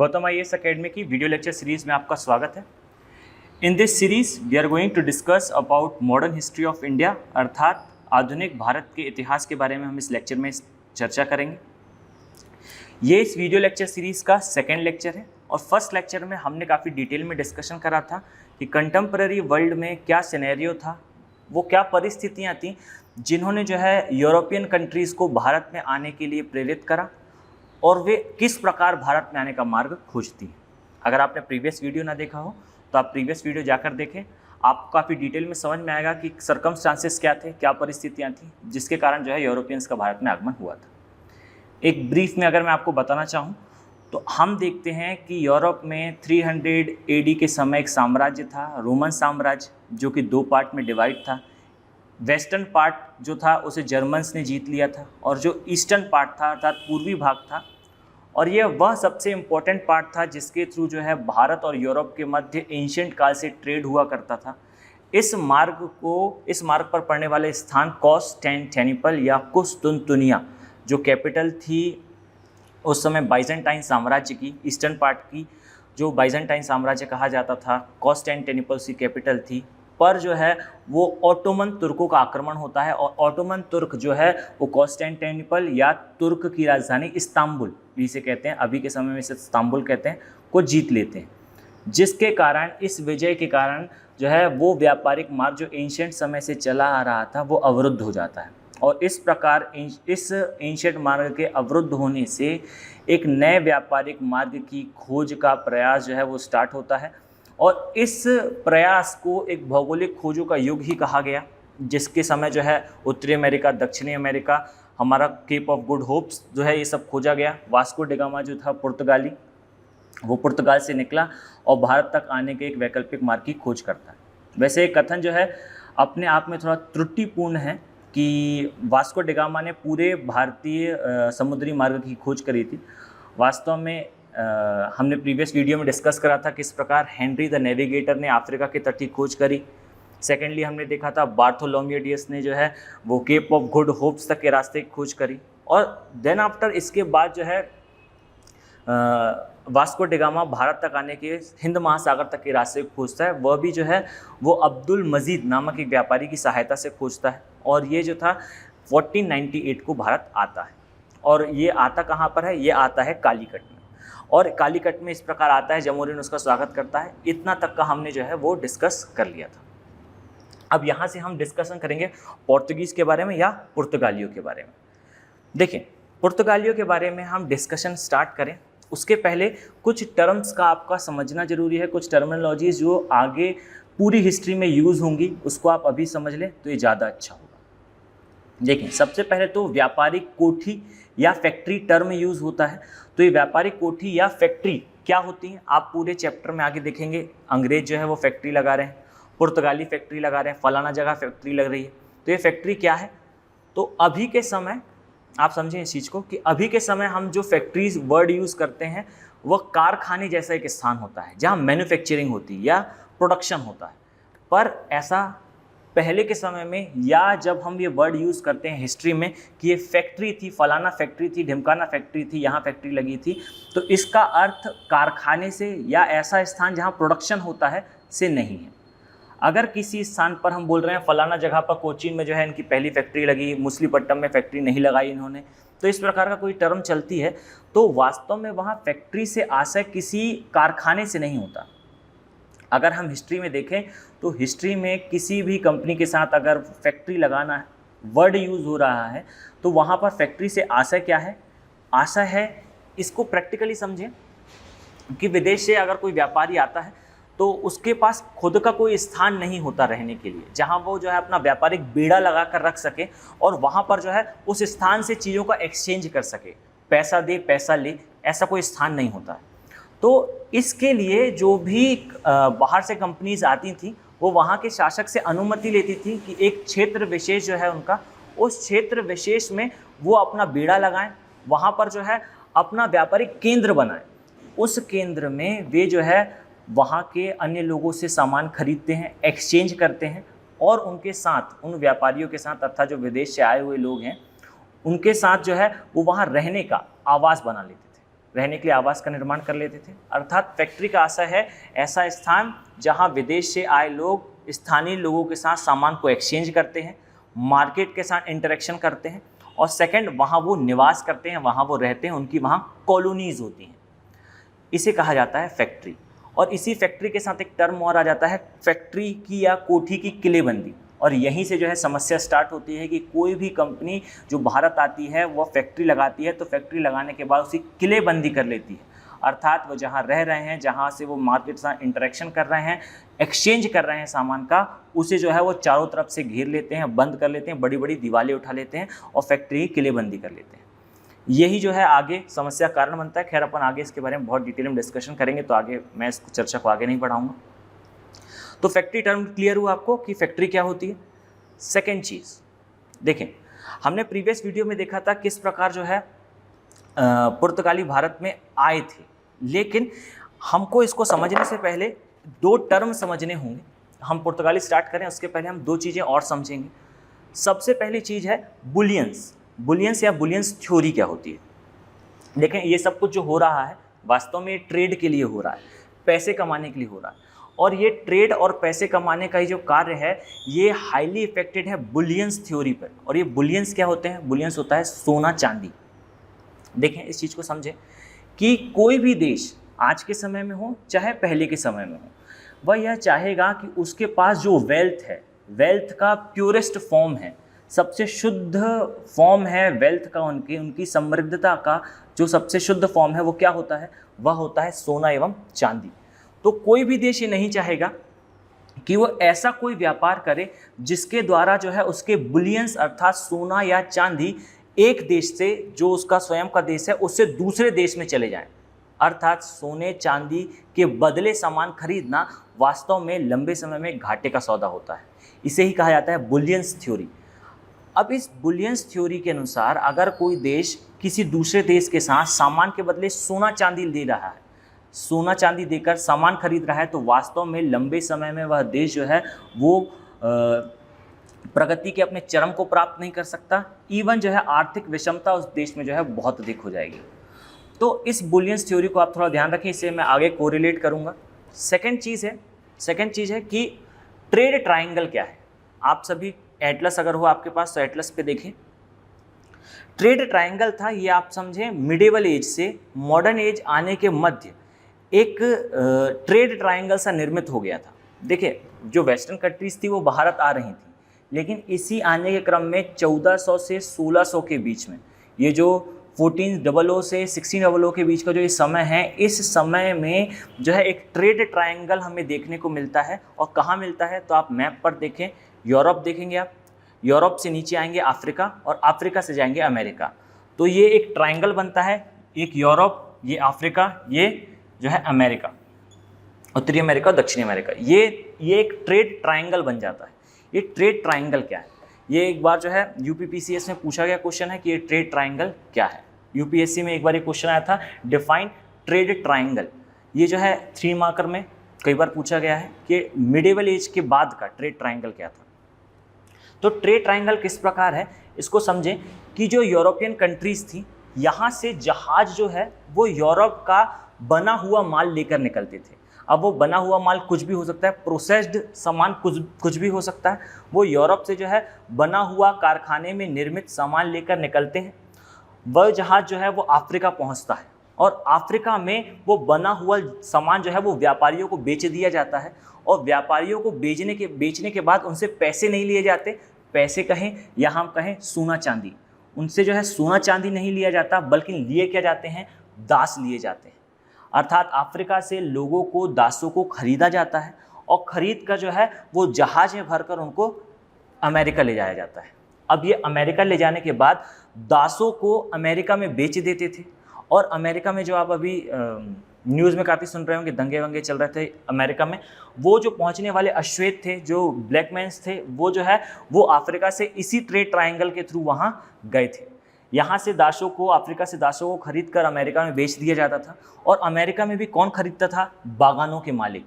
Gautam IAS academy की video lecture series में आपका स्वागत है। In this series we are going to discuss about modern history of India, अर्थात आधुनिक भारत के इतिहास के बारे में हम इस लेक्चर में चर्चा करेंगे। ये इस वीडियो लेक्चर सीरीज़ का सेकेंड लेक्चर है और फर्स्ट लेक्चर में हमने काफ़ी डिटेल में डिस्कशन करा था कि कंटेम्प्रेरी वर्ल्ड में क्या सिनेरियो था, वो क्या परिस्थितियाँ थीं जिन्होंने जो है यूरोपियन कंट्रीज़ को भारत में आने के लिए प्रेरित करा और वे किस प्रकार भारत में आने का मार्ग खोजती हैं। अगर आपने प्रीवियस वीडियो ना देखा हो तो आप प्रीवियस वीडियो जाकर देखें, आपको काफ़ी डिटेल में समझ में आएगा कि सर्कमस्टांसेस क्या थे, क्या परिस्थितियाँ थीं जिसके कारण जो है यूरोपियंस का भारत में आगमन हुआ था। एक ब्रीफ में अगर मैं आपको बताना चाहूँ तो हम देखते हैं कि यूरोप में 300 AD के समय एक साम्राज्य था, रोमन साम्राज्य, जो कि दो पार्ट में डिवाइड था। वेस्टर्न पार्ट जो था उसे जर्मन्स ने जीत लिया था और जो ईस्टर्न पार्ट था अर्थात पूर्वी भाग था, और यह वह सबसे इम्पोर्टेंट पार्ट था जिसके थ्रू जो है भारत और यूरोप के मध्य एंशिएंट काल से ट्रेड हुआ करता था। इस मार्ग पर पड़ने वाले स्थान कॉन्स्टेंटिनोपल या कुस्तुनतुनिया, जो कैपिटल थी उस समय बाइजेंटाइन साम्राज्य की, ईस्टर्न पार्ट की जो बाइजेंटाइन साम्राज्य कहा जाता था, कॉन्स्टेंटिनोपल की कैपिटल थी, पर जो है वो ऑटोमन तुर्कों का आक्रमण होता है और ऑटोमन तुर्क जो है वो कॉन्स्टेंटिनोपल या तुर्क की राजधानी इस्तांबुल, जिसे कहते हैं अभी के समय में इसे इस्तांबुल कहते हैं, को जीत लेते हैं। जिसके कारण, इस विजय के कारण जो है वो व्यापारिक मार्ग जो एंशिएंट समय से चला आ रहा था वो अवरुद्ध हो जाता है और इस प्रकार इस एंशिएंट मार्ग के अवरुद्ध होने से एक नए व्यापारिक मार्ग की खोज का प्रयास जो है वो स्टार्ट होता है और इस प्रयास को एक भौगोलिक खोजों का युग ही कहा गया, जिसके समय जो है उत्तरी अमेरिका, दक्षिणी अमेरिका, हमारा केप ऑफ गुड होप्स जो है ये सब खोजा गया। वास्को डी गामा जो था पुर्तगाली, वो पुर्तगाल से निकला और भारत तक आने के एक वैकल्पिक मार्ग की खोज करता है। वैसे एक कथन जो है अपने आप में थोड़ा त्रुटिपूर्ण है कि वास्को डी गामा ने पूरे भारतीय समुद्री मार्ग की खोज करी थी। वास्तव में हमने प्रीवियस वीडियो में डिस्कस करा था किस प्रकार हेनरी द नेविगेटर ने अफ्रीका के तट की खोज करी। सेकेंडली हमने देखा था बार्थोलोम्यू डियस ने जो है वो केप ऑफ गुड होप्स तक के रास्ते की खोज करी और देन आफ्टर इसके बाद जो है वास्को डी गामा भारत तक आने के हिंद महासागर तक के रास्ते को खोजता है। वह भी जो है वो अब्दुल मजीद नामक एक व्यापारी की सहायता से खोजता है और ये जो था 1498 को भारत आता है। और ये आता कहाँ पर है? ये आता है कालीकट में, और कालीकट में इस प्रकार आता है, जमोरिन उसका स्वागत करता है। इतना तक का हमने जो है वो डिस्कस कर लिया था। अब यहाँ से हम डिस्कशन करेंगे पोर्तुगीज़ के बारे में या पुर्तगालियों के बारे में। देखिए, पुर्तगालियों के बारे में हम डिस्कशन स्टार्ट करें उसके पहले कुछ टर्म्स का आपका समझना जरूरी है, कुछ टर्मिनोलॉजीज जो आगे पूरी हिस्ट्री में यूज़ होंगी उसको आप अभी समझ लें तो ये ज़्यादा अच्छा होगा। देखिए, सबसे पहले तो व्यापारिक कोठी या फैक्ट्री टर्म यूज़ होता है। तो ये व्यापारिक कोठी या फैक्ट्री क्या होती हैं आप पूरे चैप्टर में आगे देखेंगे। अंग्रेज जो है वो फैक्ट्री लगा रहे हैं, पुर्तगाली फैक्ट्री लगा रहे हैं, फलाना जगह फैक्ट्री लग रही है। तो ये फैक्ट्री क्या है? तो अभी के समय आप समझें इस चीज़ को कि अभी के समय हम जो फैक्ट्रीज वर्ड यूज़ करते हैं वह कारखाने जैसा एक स्थान होता है जहाँ मैन्युफैक्चरिंग होती है या प्रोडक्शन होता है। पर ऐसा पहले के समय में, या जब हम ये वर्ड यूज़ करते हैं हिस्ट्री में कि ये फैक्ट्री थी, फलाना फैक्ट्री थी, ढिमकाना फैक्ट्री थी, यहाँ फैक्ट्री लगी थी, तो इसका अर्थ कारखाने से या ऐसा स्थान जहाँ प्रोडक्शन होता है से नहीं है। अगर किसी स्थान पर हम बोल रहे हैं फलाना जगह पर कोचीन में जो है इनकी पहली फैक्ट्री लगी, मुसलीपट्टम में फैक्ट्री नहीं लगाई इन्होंने, तो इस प्रकार का कोई टर्म चलती है तो वास्तव में वहाँ फैक्ट्री से आशय किसी कारखाने से नहीं होता। अगर हम हिस्ट्री में देखें तो हिस्ट्री में किसी भी कंपनी के साथ अगर फैक्ट्री लगाना वर्ड यूज़ हो रहा है तो वहाँ पर फैक्ट्री से आशय क्या है? आशय है, इसको प्रैक्टिकली समझें कि विदेश से अगर कोई व्यापारी आता है तो उसके पास खुद का कोई स्थान नहीं होता रहने के लिए जहाँ वो जो है अपना व्यापारिक बेड़ा लगा कर रख सके और वहाँ पर जो है उस स्थान से चीज़ों का एक्सचेंज कर सके, पैसा दे पैसा ले, ऐसा कोई स्थान नहीं होता है। तो इसके लिए जो भी बाहर से कंपनीज आती थी वो वहाँ के शासक से अनुमति लेती थी कि एक क्षेत्र विशेष जो है उनका, उस क्षेत्र विशेष में वो अपना बेड़ा लगाएं, वहाँ पर जो है अपना व्यापारिक केंद्र बनाएं। उस केंद्र में वे जो है वहाँ के अन्य लोगों से सामान खरीदते हैं, एक्सचेंज करते हैं और उनके साथ, उन व्यापारियों के साथ अर्थात जो विदेश से आए हुए लोग हैं उनके साथ जो है वो वहाँ रहने का आवास बना लेते थे। रहने के लिए आवास का निर्माण कर लेते थे। अर्थात फैक्ट्री का आशय है ऐसा स्थान जहां विदेश से आए लोग स्थानीय लोगों के साथ सामान को एक्सचेंज करते हैं, मार्केट के साथ इंटरेक्शन करते हैं, और सेकंड वहाँ वो निवास करते हैं, वहाँ वो रहते हैं, उनकी वहाँ कॉलोनीज होती हैं। इसे कहा जाता है फैक्ट्री। और इसी फैक्ट्री के साथ एक टर्म और आ जाता है फैक्ट्री की या कोठी की किलेबंदी। और यहीं से जो है समस्या स्टार्ट होती है कि कोई भी कंपनी जो भारत आती है वह फैक्ट्री लगाती है, तो फैक्ट्री लगाने के बाद उसकी किलेबंदी कर लेती है। अर्थात वो जहाँ रह रहे हैं, जहाँ से वो मार्केट से इंटरेक्शन कर रहे हैं, एक्सचेंज कर रहे हैं सामान का, उसे जो है वो चारों तरफ से घेर लेते हैं, बंद कर लेते हैं, बड़ी बड़ी दीवारें उठा लेते हैं और फैक्ट्री की किलेबंदी कर लेते हैं। यही जो है आगे समस्या कारण बनता है। खैर अपन आगे इसके बारे में बहुत डिटेल में डिस्कशन करेंगे, तो आगे मैं इस चर्चा को आगे नहीं बढ़ाऊंगा। तो फैक्ट्री टर्म क्लियर हुआ आपको कि फैक्ट्री क्या होती है। सेकेंड चीज़ देखें, हमने प्रीवियस वीडियो में देखा था किस प्रकार जो है पुर्तगाली भारत में आए थे, लेकिन हमको इसको समझने से पहले दो टर्म समझने होंगे। हम पुर्तगाली स्टार्ट करें उसके पहले हम दो चीज़ें और समझेंगे। सबसे पहली चीज़ है बुलियंस। बुलियंस या बुलियंस थ्योरी क्या होती है। देखें, ये सब कुछ जो हो रहा है वास्तव में ट्रेड के लिए हो रहा है, पैसे कमाने के लिए हो रहा है, और ये ट्रेड और पैसे कमाने का ही जो कार्य है ये हाईली इफेक्टेड है बुलियंस थ्योरी पर। और ये बुलियंस क्या होते हैं? बुलियंस होता है सोना चांदी। देखें, इस चीज़ को समझें कि कोई भी देश आज के समय में हो चाहे पहले के समय में हो, वह यह चाहेगा कि उसके पास जो वेल्थ है, वेल्थ का प्योरेस्ट फॉर्म है, सबसे शुद्ध फॉर्म है वेल्थ का, उनकी समृद्धता का जो सबसे शुद्ध फॉर्म है वो क्या होता है? वह होता है सोना एवं चांदी। तो कोई भी देश ये नहीं चाहेगा कि वो ऐसा कोई व्यापार करे जिसके द्वारा जो है उसके बुलियंस अर्थात सोना या चांदी एक देश से, जो उसका स्वयं का देश है, उससे दूसरे देश में चले जाएं। अर्थात सोने चांदी के बदले सामान खरीदना वास्तव में लंबे समय में घाटे का सौदा होता है। इसे ही कहा जाता है बुलियंस थ्योरी। अब इस बुलियंस थ्योरी के अनुसार अगर कोई देश किसी दूसरे देश के साथ सामान के बदले सोना चांदी दे रहा है, सोना चांदी देकर सामान खरीद रहा है, तो वास्तव में लंबे समय में वह देश जो है वो प्रगति के अपने चरम को प्राप्त नहीं कर सकता। इवन जो है आर्थिक विषमता उस देश में जो है बहुत अधिक हो जाएगी। तो इस बुलियंस थ्योरी को आप थोड़ा ध्यान रखें, इसे मैं आगे कोरिलेट करूंगा। सेकंड चीज़ है कि ट्रेड ट्रायंगल क्या है। आप सभी एटलस अगर हो आपके पास तो एटलस पे देखें। ट्रेड ट्रायंगल था, ये आप समझें मिडिवल एज से मॉडर्न एज आने के मध्य एक ट्रेड ट्रायंगल सा निर्मित हो गया था। देखिए, जो वेस्टर्न कंट्रीज थी वो भारत आ रही थी, लेकिन इसी आने के क्रम में 1400 से 1600 के बीच में, ये जो 1400 से 1600 के बीच का जो ये समय है, इस समय में जो है एक ट्रेड ट्रायंगल हमें देखने को मिलता है। और कहाँ मिलता है? तो आप मैप पर देखें, यूरोप देखेंगे आप, यूरोप से नीचे आएंगे अफ्रीका, और अफ्रीका से जाएंगे अमेरिका। तो ये एक ट्रायंगल बनता है, एक यूरोप, ये अफ्रीका, ये जो है अमेरिका, उत्तरी अमेरिका और दक्षिणी अमेरिका। ये एक ट्रेड ट्रायंगल बन जाता है। ये ट्रेड ट्रायंगल क्या है? ये एक बार जो है यूपीपीसीएस में पूछा गया क्वेश्चन है कि ये ट्रेड ट्रायंगल क्या है। यूपीएससी में एक बार एक क्वेश्चन आया था, डिफाइन ट्रेड ट्रायंगल। ये जो है 3 मार्कर में कई बार पूछा गया है कि मिडिवल एज के बाद का ट्रेड ट्रायंगल क्या था। तो ट्रेड ट्रायंगल किस प्रकार है इसको समझें कि जो यूरोपियन कंट्रीज थी, यहाँ से जहाज जो है वो यूरोप का बना हुआ माल लेकर निकलते थे। अब वो बना हुआ माल कुछ भी हो सकता है, प्रोसेस्ड सामान कुछ भी हो सकता है। वो यूरोप से जो है बना हुआ कारखाने में निर्मित सामान लेकर निकलते हैं। वह जहाज जो है वो अफ्रीका पहुंचता है, और अफ्रीका में वो बना हुआ सामान जो है वो व्यापारियों को बेच दिया जाता है। और व्यापारियों को बेचने के बाद उनसे पैसे नहीं लिए जाते, पैसे कहें या हम कहें सोना चांदी, उनसे जो है सोना चांदी नहीं लिया जाता, बल्कि लिए क्या जाते हैं? दास लिए जाते हैं। अर्थात अफ्रीका से लोगों को, दासों को खरीदा जाता है, और ख़रीद कर जो है वो जहाज में भरकर उनको अमेरिका ले जाया जाता है। अब ये अमेरिका ले जाने के बाद दासों को अमेरिका में बेच देते थे। और अमेरिका में जो आप अभी न्यूज़ में काफ़ी सुन रहे होंगे, दंगे वंगे चल रहे थे अमेरिका में, वो जो पहुंचने वाले अश्वेत थे, जो ब्लैकमैन्स थे, वो जो है वो अफ्रीका से इसी ट्रेड ट्रायंगल के थ्रू वहाँ गए थे। यहाँ से दासों को, अफ्रीका से दासों को खरीद कर अमेरिका में बेच दिया जाता था। और अमेरिका में भी कौन खरीदता था? बागानों के मालिक।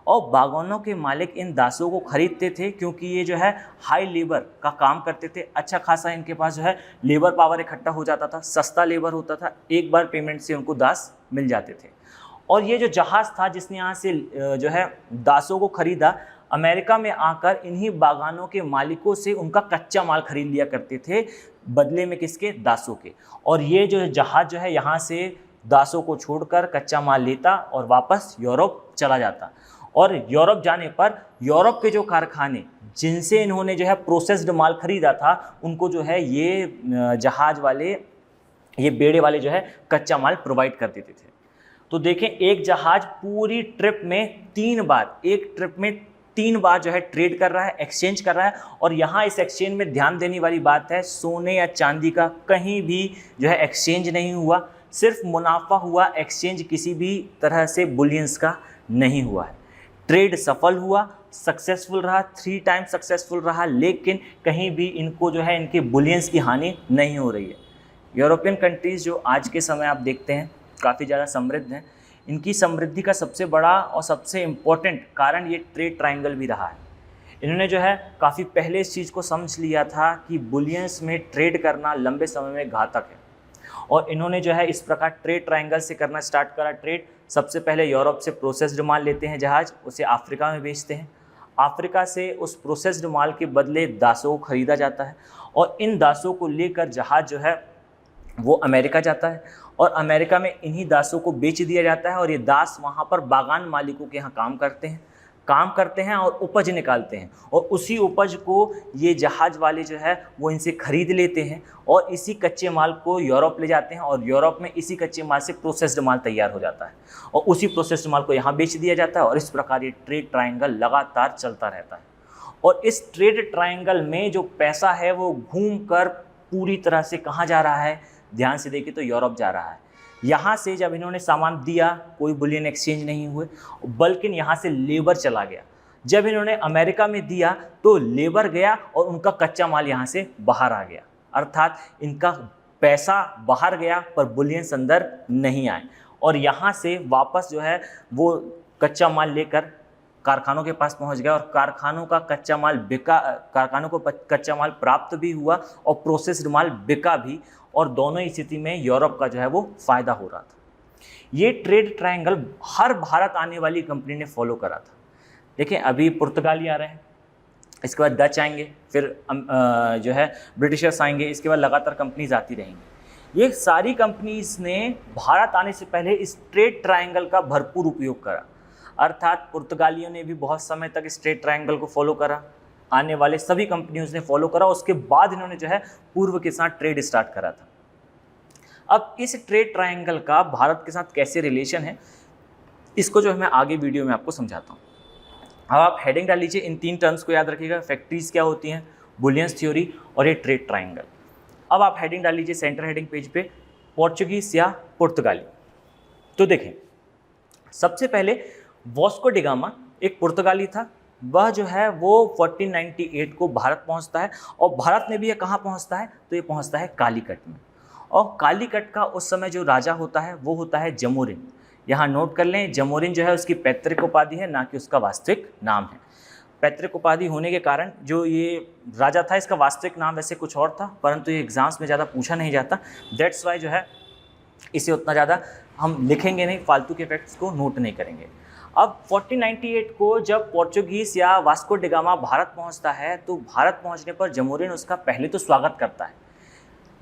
और बागानों के मालिक इन दासों को खरीदते थे क्योंकि ये जो है हाई लेबर का काम करते थे, अच्छा खासा इनके पास जो है लेबर पावर इकट्ठा हो जाता था, सस्ता लेबर होता था, एक बार पेमेंट से उनको दास मिल जाते थे। और ये जो जहाज़ था जिसने यहाँ से जो है दासों को खरीदा, अमेरिका में आकर इन्हीं बागानों के मालिकों से उनका कच्चा माल खरीद लिया करते थे, बदले में किसके? दासों के। और ये जो जहाज़ जो है यहाँ से दासों को छोड़कर कच्चा माल लेता और वापस यूरोप चला जाता। और यूरोप जाने पर यूरोप के जो कारखाने जिनसे इन्होंने जो है प्रोसेस्ड माल खरीदा था, उनको जो है ये जहाज़ वाले, ये बेड़े वाले जो है कच्चा माल प्रोवाइड कर देते थे। तो देखें, एक जहाज़ पूरी ट्रिप में 3 बार, एक ट्रिप में 3 बार जो है ट्रेड कर रहा है, एक्सचेंज कर रहा है। और यहाँ इस एक्सचेंज में ध्यान देने वाली बात है, सोने या चांदी का कहीं भी जो है एक्सचेंज नहीं हुआ, सिर्फ मुनाफा हुआ, एक्सचेंज किसी भी तरह से बुलियंस का नहीं हुआ है। ट्रेड सफल हुआ, सक्सेसफुल रहा, 3 टाइम सक्सेसफुल रहा, लेकिन कहीं भी इनको जो है इनके बुलियंस की हानि नहीं हो रही है। यूरोपियन कंट्रीज़ जो आज के समय आप देखते हैं काफ़ी ज़्यादा समृद्ध हैं, इनकी समृद्धि का सबसे बड़ा और सबसे इम्पोर्टेंट कारण ये ट्रेड ट्रायंगल भी रहा है। इन्होंने जो है काफ़ी पहले इस चीज़ को समझ लिया था कि बुलियंस में ट्रेड करना लंबे समय में घातक है, और इन्होंने जो है इस प्रकार ट्रेड ट्रायंगल से करना स्टार्ट करा। ट्रेड सबसे पहले यूरोप से प्रोसेस्ड माल लेते हैं जहाज़, उसे अफ्रीका में बेचते हैं, अफ्रीका से उस प्रोसेस्ड माल के बदले दासों को खरीदा जाता है, और इन दासों को लेकर जहाज़ जो है वो अमेरिका जाता है, और अमेरिका में इन्हीं दासों को बेच दिया जाता है। और ये दास वहाँ पर बागान मालिकों के यहाँ काम करते हैं और उपज निकालते हैं, और उसी उपज को ये जहाज़ वाले जो है वो इनसे ख़रीद लेते हैं, और इसी कच्चे माल को यूरोप ले जाते हैं, और यूरोप में इसी कच्चे माल से प्रोसेस्ड माल तैयार हो जाता है, और उसी प्रोसेस्ड माल को यहाँ बेच दिया जाता है। और इस प्रकार ये ट्रेड ट्रायंगल लगातार चलता रहता है। और इस ट्रेड ट्रायंगल में जो पैसा है वो घूम कर पूरी तरह से कहाँ जा रहा है? ध्यान से देखिए तो यूरोप जा रहा है। यहाँ से जब इन्होंने सामान दिया, कोई बुलियन एक्सचेंज नहीं हुए, बल्कि यहाँ से लेबर चला गया। जब इन्होंने अमेरिका में दिया तो लेबर गया और उनका कच्चा माल यहाँ से बाहर आ गया, अर्थात इनका पैसा बाहर गया पर बुलियंस अंदर नहीं आए, और यहाँ से वापस जो है वो कच्चा माल लेकर कारखानों के पास पहुँच गया, और कारखानों का कच्चा माल बिका, कारखानों को कच्चा माल प्राप्त भी हुआ और प्रोसेस्ड माल बिका भी, और दोनों ही स्थिति में यूरोप का जो है वो फ़ायदा हो रहा था। ये ट्रेड ट्रायंगल हर भारत आने वाली कंपनी ने फॉलो करा था। देखिए, अभी पुर्तगाली आ रहे हैं, इसके बाद डच आएंगे, फिर जो है ब्रिटिशर्स आएंगे, इसके बाद लगातार कंपनीज आती रहेंगी। ये सारी कंपनीज ने भारत आने से पहले इस ट्रेड ट्रायंगल का भरपूर उपयोग करा, अर्थात पुर्तगालियों ने भी बहुत समय तक इस ट्रेड ट्रायंगल को फॉलो करा, आने वाले सभी कंपनियों ने फॉलो करा, उसके बाद इन्होंने जो है पूर्व के साथ ट्रेड स्टार्ट करा था। अब इस ट्रेड ट्रायंगल का भारत के साथ कैसे रिलेशन है, इसको जो है मैं आगे वीडियो में आपको समझाता हूँ। अब आप हेडिंग डाल लीजिए, इन 3 टर्म्स को याद रखिएगा, फैक्ट्रीज क्या होती हैं, बुलियंस थ्योरी और ये ट्रेड ट्रायंगल। अब आप हेडिंग डाल लीजिए सेंटर हेडिंग पेज पे, पोर्चुगीज या पुर्तगाली। तो देखें, सबसे पहले वास्को डी गामा एक पुर्तगाली था, वह जो है वो 1498 को भारत पहुंचता है, और भारत में भी ये कहाँ पहुंचता है? तो ये पहुंचता है कालीकट में, और कालीकट का उस समय जो राजा होता है वो होता है जमोरिन। यहाँ नोट कर लें, जमोरिन जो है उसकी पैतृक उपाधि है, ना कि उसका वास्तविक नाम है। पैतृक उपाधि होने के कारण जो ये राजा था, इसका वास्तविक नाम वैसे कुछ और था, परंतु ये एग्जाम्स में ज़्यादा पूछा नहीं जाता, दैट्स वाई जो है इसे उतना ज़्यादा हम लिखेंगे नहीं, फालतू के फैक्ट्स को नोट नहीं करेंगे। अब 1498 को जब पोर्चुगीज या वास्को डी गामा भारत पहुंचता है, तो भारत पहुंचने पर जमोरिन उसका पहले तो स्वागत करता है,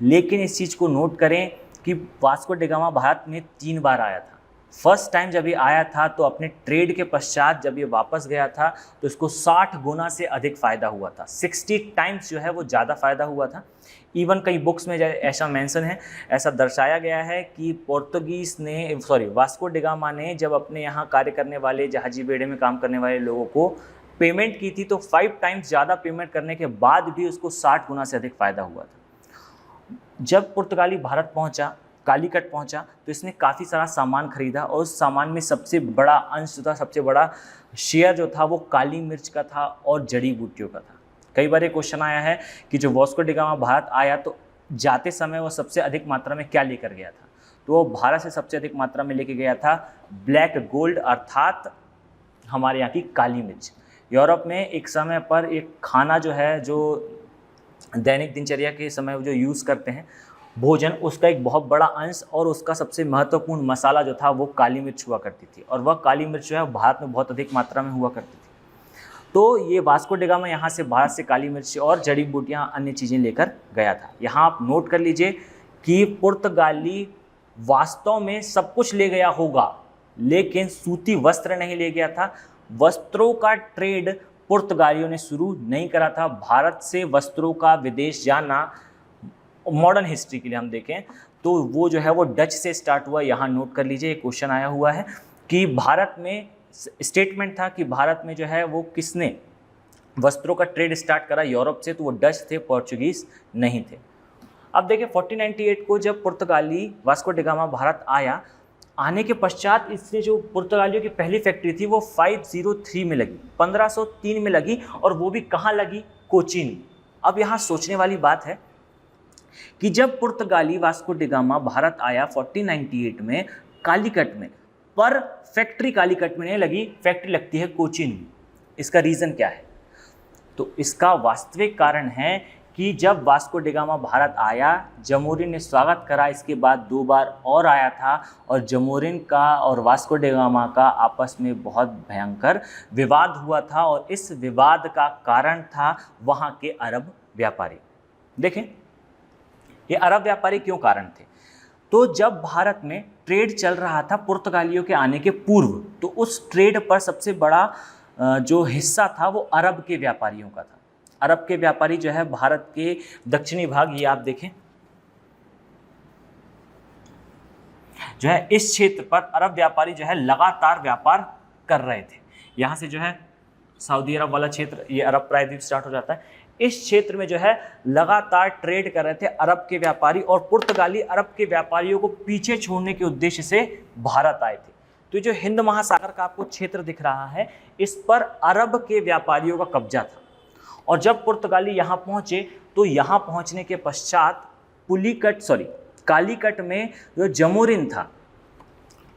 लेकिन इस चीज़ को नोट करें कि वास्को डी गामा भारत में 3 बार आया था। फर्स्ट टाइम जब ये आया था तो अपने ट्रेड के पश्चात जब ये वापस गया था तो इसको 60 गुना से अधिक फ़ायदा हुआ था, 60 टाइम्स जो है वो ज़्यादा फ़ायदा हुआ था। इवन कई बुक्स में ऐसा मेंशन है, ऐसा दर्शाया गया है कि वास्को डी गामा ने जब अपने यहाँ कार्य करने वाले जहाजी बेड़े में काम करने वाले लोगों को पेमेंट की थी तो 5 टाइम्स ज़्यादा पेमेंट करने के बाद भी उसको 60 गुना से अधिक फ़ायदा हुआ था। जब पुर्तगाली भारत पहुँचा, कालीकट पहुंचा, तो इसने काफ़ी सारा सामान खरीदा, और उस सामान में सबसे बड़ा अंश जो था, सबसे बड़ा शेयर जो था वो काली मिर्च का था और जड़ी बूटियों का था। कई बार ये क्वेश्चन आया है कि जो वास्को डी गामा भारत आया तो जाते समय वो सबसे अधिक मात्रा में क्या लेकर गया था, तो वो भारत से सबसे अधिक मात्रा में लेके गया था ब्लैक गोल्ड, अर्थात हमारे यहाँ की काली मिर्च। यूरोप में एक समय पर एक खाना जो है, जो दैनिक दिनचर्या के समय जो यूज़ करते हैं भोजन, उसका एक बहुत बड़ा अंश और उसका सबसे महत्वपूर्ण मसाला जो था वो काली मिर्च हुआ करती थी, और वह काली मिर्च जो है भारत में बहुत अधिक मात्रा में हुआ करती थी। तो ये वास्को डी गामा यहाँ से भारत से काली मिर्च और जड़ी बूटियाँ अन्य चीज़ें लेकर गया था। यहाँ आप नोट कर लीजिए कि पुर्तगाली वास्तव में सब कुछ ले गया होगा, लेकिन सूती वस्त्र नहीं ले गया था। वस्त्रों का ट्रेड पुर्तगालियों ने शुरू नहीं करा था। भारत से वस्त्रों का विदेश जाना मॉडर्न हिस्ट्री के लिए हम देखें तो वो जो है वो डच से स्टार्ट हुआ। यहाँ नोट कर लीजिए, एक क्वेश्चन आया हुआ है कि भारत में स्टेटमेंट था कि भारत में जो है वो किसने वस्त्रों का ट्रेड स्टार्ट करा यूरोप से, तो वो डच थे, पोर्चुगीज़ नहीं थे। अब देखिए 1498 को जब पुर्तगाली वास्को डी गामा भारत आया, आने के पश्चात इससे जो पुर्तगालियों की पहली फैक्ट्री थी वो 503 में लगी, 1503 में लगी, और वो भी कहाँ लगी? कोचीन। अब यहाँ सोचने वाली बात है कि जब पुर्तगाली वास्को डी गामा भारत आया 1498 में कालीकट में, पर फैक्ट्री कालीकट में नहीं लगी, फैक्ट्री लगती है कोचीन में। इसका रीज़न क्या है? तो इसका वास्तविक कारण है कि जब वास्को डी गामा भारत आया, जमोरिन ने स्वागत करा, इसके बाद 2 बार और आया था, और जमोरिन का और वास्को डी गामा का आपस में बहुत भयंकर विवाद हुआ था, और इस विवाद का कारण था वहाँ के अरब व्यापारी। देखें, ये अरब व्यापारी क्यों कारण थे? तो जब भारत में ट्रेड चल रहा था पुर्तगालियों के आने के पूर्व, तो उस ट्रेड पर सबसे बड़ा जो हिस्सा था वो अरब के व्यापारियों का था। अरब के व्यापारी जो है भारत के दक्षिणी भाग, ये आप देखें, जो है इस क्षेत्र पर अरब व्यापारी जो है लगातार व्यापार कर रहे थे। यहाँ से जो है सऊदी अरब वाला क्षेत्र, ये अरब प्रायद्वीप स्टार्ट हो जाता है। इस क्षेत्र में जो है लगातार ट्रेड कर रहे थे अरब के व्यापारी, और पुर्तगाली अरब के व्यापारियों को पीछे छोड़ने के उद्देश्य से भारत आए थे। तो जो हिंद महासागर का आपको क्षेत्र दिख रहा है, इस पर अरब के व्यापारियों का कब्जा था। और जब पुर्तगाली यहाँ पहुँचे, तो यहाँ पहुँचने के पश्चात कालीकट में जो जमोरिन था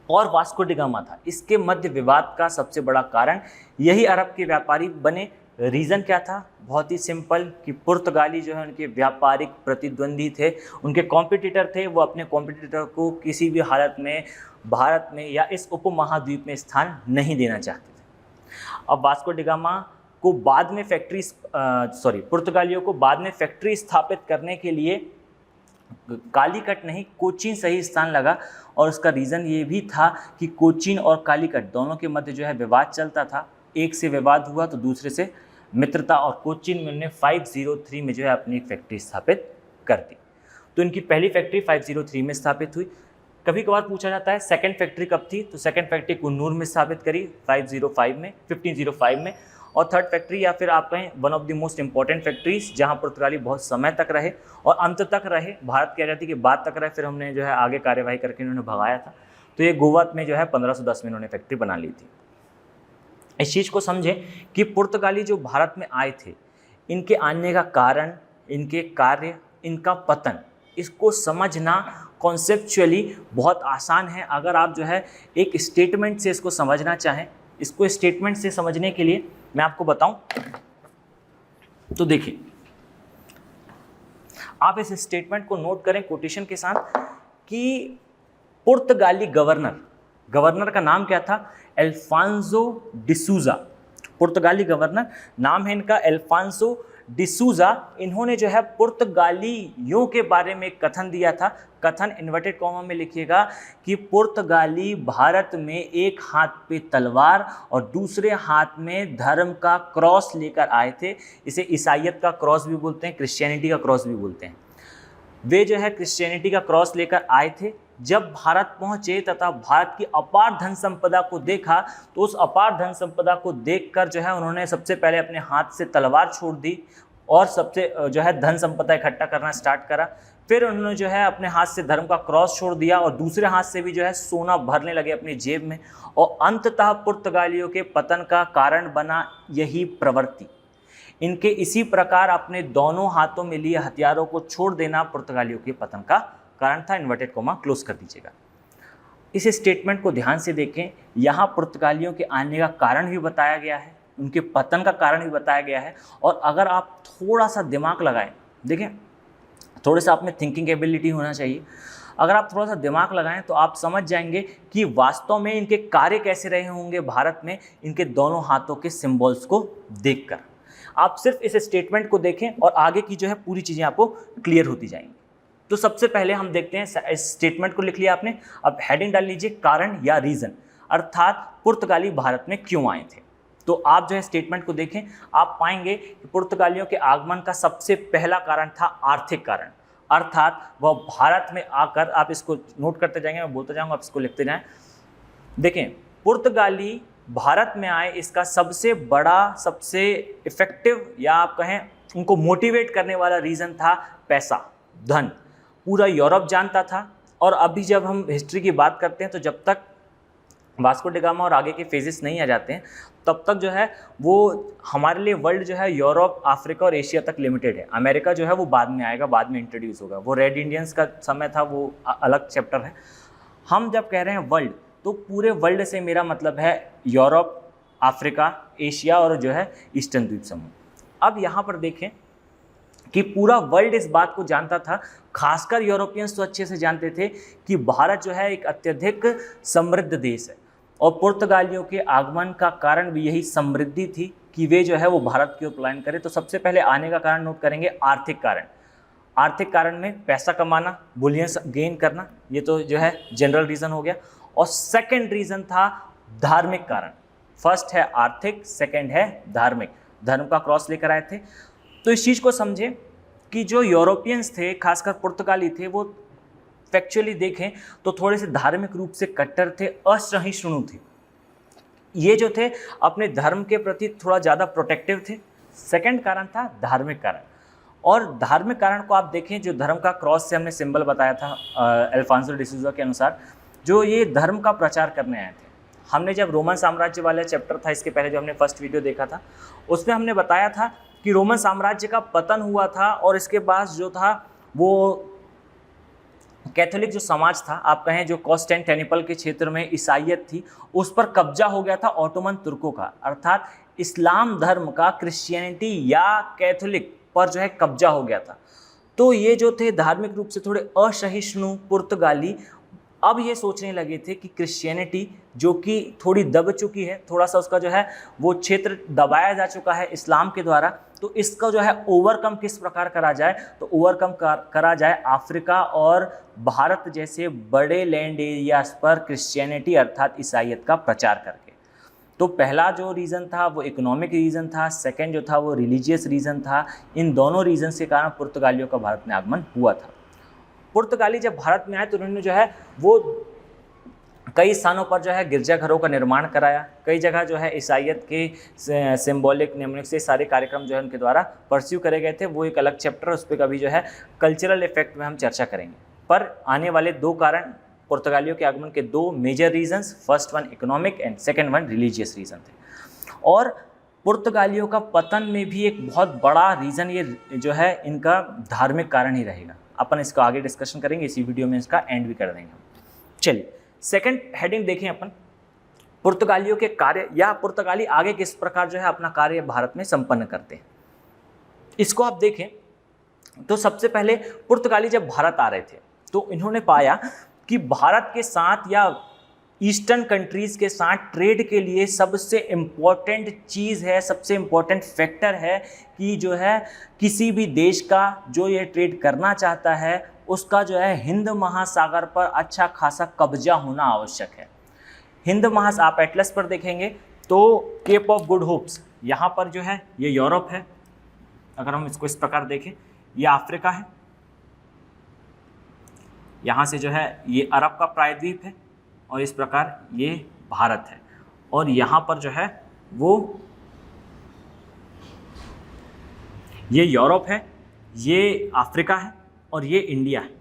और वास्को डी गामा था, इसके मध्य विवाद का सबसे बड़ा कारण यही अरब के व्यापारी बने। रीज़न क्या था? बहुत ही सिंपल, कि पुर्तगाली जो है उनके व्यापारिक प्रतिद्वंदी थे, उनके कॉम्पिटिटर थे। वो अपने कॉम्पिटिटर को किसी भी हालत में भारत में या इस उपमहाद्वीप में स्थान नहीं देना चाहते थे। अब वास्को डी गामा को बाद में पुर्तगालियों को बाद में फैक्ट्री स्थापित करने के लिए कालीकट नहीं, कोचीन सही स्थान लगा। और उसका रीज़न ये भी था कि कोचीन और कालीकट दोनों के मध्य जो है विवाद चलता था। एक से विवाद हुआ तो दूसरे से मित्रता, और कोचीन में उन्होंने 503 में जो है अपनी एक फैक्ट्री स्थापित कर दी। तो इनकी पहली फैक्ट्री 503 में स्थापित हुई। कभी कभार पूछा जाता है सेकंड फैक्ट्री कब थी, तो सेकंड फैक्ट्री कुन्नूर में स्थापित करी 1505 में। और थर्ड फैक्ट्री, या फिर आप कहें one of the most important factories, जहां पुर्तगाली बहुत समय तक रहे और अंत तक रहे, भारत की आज़ादी के बाद तक रहे, फिर हमने जो है आगे कार्यवाही करके इन्होंने भगाया था। तो ये गोवा में जो है 1510 में इन्होंने फैक्ट्री बना ली थी। इस चीज़ को समझें कि पुर्तगाली जो भारत में आए थे, इनके आने का कारण, इनके कार्य, इनका पतन, इसको समझना कॉन्सेप्चुअली बहुत आसान है। अगर आप जो है एक स्टेटमेंट से इसको समझना चाहें, इसको स्टेटमेंट से समझने के लिए मैं आपको बताऊं, तो देखिए, आप इस स्टेटमेंट को नोट करें कोटेशन के साथ कि पुर्तगाली गवर्नर का नाम क्या था? अल्फांसो डिसूजा। पुर्तगाली गवर्नर, नाम है इनका अल्फांसो डिसूजा। इन्होंने जो है पुर्तगालियों के बारे में कथन दिया था। कथन इन्वर्टेड कॉमा में लिखिएगा कि पुर्तगाली भारत में एक हाथ पे तलवार और दूसरे हाथ में धर्म का क्रॉस लेकर आए थे। इसे ईसाइयत का क्रॉस भी बोलते हैं, क्रिश्चियनिटी का क्रॉस भी बोलते हैं। वे जो है क्रिश्चियनिटी का क्रॉस लेकर आए थे। जब भारत पहुंचे तथा भारत की अपार धन संपदा को देखा, तो उस अपार धन संपदा को देखकर जो है उन्होंने सबसे पहले अपने हाथ से तलवार छोड़ दी और सबसे जो है धन संपदा इकट्ठा करना स्टार्ट करा। फिर उन्होंने जो है अपने हाथ से धर्म का क्रॉस छोड़ दिया और दूसरे हाथ से भी जो है सोना भरने लगे अपनी जेब में, और अंततः पुर्तगालियों के पतन का कारण बना यही प्रवृत्ति। इनके इसी प्रकार अपने दोनों हाथों में लिए हथियारों को छोड़ देना पुर्तगालियों के पतन का कारण था। इन्वर्टेड कोमा क्लोज कर दीजिएगा। इस स्टेटमेंट को ध्यान से देखें, यहाँ पुर्तगालियों के आने का कारण भी बताया गया है, उनके पतन का कारण भी बताया गया है। और अगर आप थोड़ा सा दिमाग लगाएं, देखें थोड़े सा आप में थिंकिंग एबिलिटी होना चाहिए, अगर आप थोड़ा सा दिमाग लगाएं तो आप समझ जाएंगे कि वास्तव में इनके कार्य कैसे रहे होंगे भारत में, इनके दोनों हाथों के सिंबल्स को देखकर। आप सिर्फ इस स्टेटमेंट को देखें और आगे की जो है पूरी चीज़ें आपको क्लियर होती जाएंगी। तो सबसे पहले हम देखते हैं, इस स्टेटमेंट को लिख लिया आपने, अब हेडिंग डाल लीजिए कारण या रीज़न, अर्थात पुर्तगाली भारत में क्यों आए थे। तो आप जो है स्टेटमेंट को देखें, आप पाएंगे कि पुर्तगालियों के आगमन का सबसे पहला कारण था आर्थिक कारण, अर्थात वह भारत में आकर, आप इसको नोट करते जाएंगे, मैं बोलता जाऊंगा, आप इसको लिखते जाएं। देखें, पुर्तगाली भारत में आए, इसका सबसे बड़ा, सबसे इफेक्टिव या आप कहें उनको मोटिवेट करने वाला रीज़न था पैसा, धन। पूरा यूरोप जानता था। और अभी जब हम हिस्ट्री की बात करते हैं तो जब तक वास्को डी गामा और आगे के फेजेस नहीं आ जाते हैं तब तक जो है वो हमारे लिए वर्ल्ड जो है यूरोप, अफ्रीका और एशिया तक लिमिटेड है। अमेरिका जो है वो बाद में आएगा, बाद में इंट्रोड्यूस होगा, वो रेड इंडियंस का समय था, वो अलग चैप्टर है। हम जब कह रहे हैं वर्ल्ड तो पूरे वर्ल्ड से मेरा मतलब है यूरोप, अफ्रीका, एशिया और जो है ईस्टर्न द्वीप समूह। अब यहाँ पर देखें कि पूरा वर्ल्ड इस बात को जानता था, खासकर यूरोपियंस तो अच्छे से जानते थे कि भारत जो है एक अत्यधिक समृद्ध देश है। और पुर्तगालियों के आगमन का कारण भी यही समृद्धि थी कि वे जो है वो भारत की ओर पलायन करें। तो सबसे पहले आने का कारण नोट करेंगे आर्थिक कारण। आर्थिक कारण में पैसा कमाना, बुलियन गेन करना, ये तो जो है जनरल रीज़न हो गया। और सेकंड रीज़न था धार्मिक कारण। फर्स्ट है आर्थिक, सेकंड है धार्मिक, धर्म का क्रॉस लेकर आए थे। तो इस चीज़ को समझें कि जो यूरोपियंस थे, खासकर पुर्तगाली थे, वो फैक्चुअली देखें तो थोड़े से धार्मिक रूप से कट्टर थे, असहिष्णु थे। ये जो थे अपने धर्म के प्रति थोड़ा ज़्यादा प्रोटेक्टिव थे। सेकंड कारण था धार्मिक कारण। और धार्मिक कारण को आप देखें, जो धर्म का क्रॉस से हमने सिंबल बताया था अल्फांसो डिसूजा के अनुसार, जो ये धर्म का प्रचार करने आए थे। हमने जब रोमन साम्राज्य वाला चैप्टर था, इसके पहले जो हमने फर्स्ट वीडियो देखा था, उसमें हमने बताया था कि रोमन साम्राज्य का पतन हुआ था और इसके बाद जो था वो कैथोलिक जो समाज था, आप कहें जो कॉन्स्टेंटिनोपल के क्षेत्र में ईसाईयत थी, उस पर कब्जा हो गया था ऑटोमन तुर्कों का, अर्थात इस्लाम धर्म का क्रिश्चियनिटी या कैथोलिक पर जो है कब्जा हो गया था। तो ये जो थे धार्मिक रूप से थोड़े असहिष्णु पुर्तगाली अब ये सोचने लगे थे कि क्रिश्चियनिटी जो कि थोड़ी दब चुकी है, थोड़ा सा उसका जो है वो क्षेत्र दबाया जा चुका है इस्लाम के द्वारा, तो इसका जो है ओवरकम किस प्रकार करा जाए, तो ओवरकम करा जाए अफ्रीका और भारत जैसे बड़े लैंड एरियाज पर क्रिश्चियनिटी अर्थात ईसाईयत का प्रचार करके। तो पहला जो रीज़न था वो इकोनॉमिक रीज़न था, सेकंड जो था वो रिलीजियस रीज़न था। इन दोनों रीज़न के कारण पुर्तगालियों का भारत में आगमन हुआ था। पुर्तगाली जब भारत में आए तो उन्होंने जो है वो कई स्थानों पर जो है गिरजाघरों का निर्माण कराया, कई जगह जो है ईसाईयत के सिंबॉलिक निम्नलिखित से सारे कार्यक्रम जो है उनके द्वारा परस्यू करे गए थे। वो एक अलग चैप्टर, उस पर कभी जो है कल्चरल इफेक्ट में हम चर्चा करेंगे। पर आने वाले दो कारण पुर्तगालियों के आगमन के दो major reasons, first one economic and second one religious reason थे। और पुर्तगालियों का पतन में भी एक बहुत बड़ा रीज़न ये जो है इनका धार्मिक कारण ही रहेगा। अपन इसका आगे डिस्कशन करेंगे, इसी वीडियो में इसका एंड भी कर देंगे। चलिए सेकंड हेडिंग देखें अपन, पुर्तगालियों के कार्य या पुर्तगाली आगे किस प्रकार जो है अपना कार्य भारत में संपन्न करते हैं, इसको आप देखें। तो सबसे पहले पुर्तगाली जब भारत आ रहे थे तो इन्होंने पाया कि भारत के साथ या ईस्टर्न कंट्रीज़ के साथ ट्रेड के लिए सबसे इम्पॉर्टेंट चीज़ है, सबसे इम्पॉर्टेंट फैक्टर है कि जो है किसी भी देश का जो ये ट्रेड करना चाहता है उसका जो है हिंद महासागर पर अच्छा खासा कब्जा होना आवश्यक है। हिंद महासागर आप एटलस पर देखेंगे तो केप ऑफ गुड होप्स यहाँ पर जो है ये यूरोप है, अगर हम इसको इस प्रकार देखें ये अफ्रीका है, यहाँ से जो है ये अरब का प्रायद्वीप है और इस प्रकार ये भारत है, और यहाँ पर जो है वो ये यूरोप है, ये अफ्रीका है और ये इंडिया है।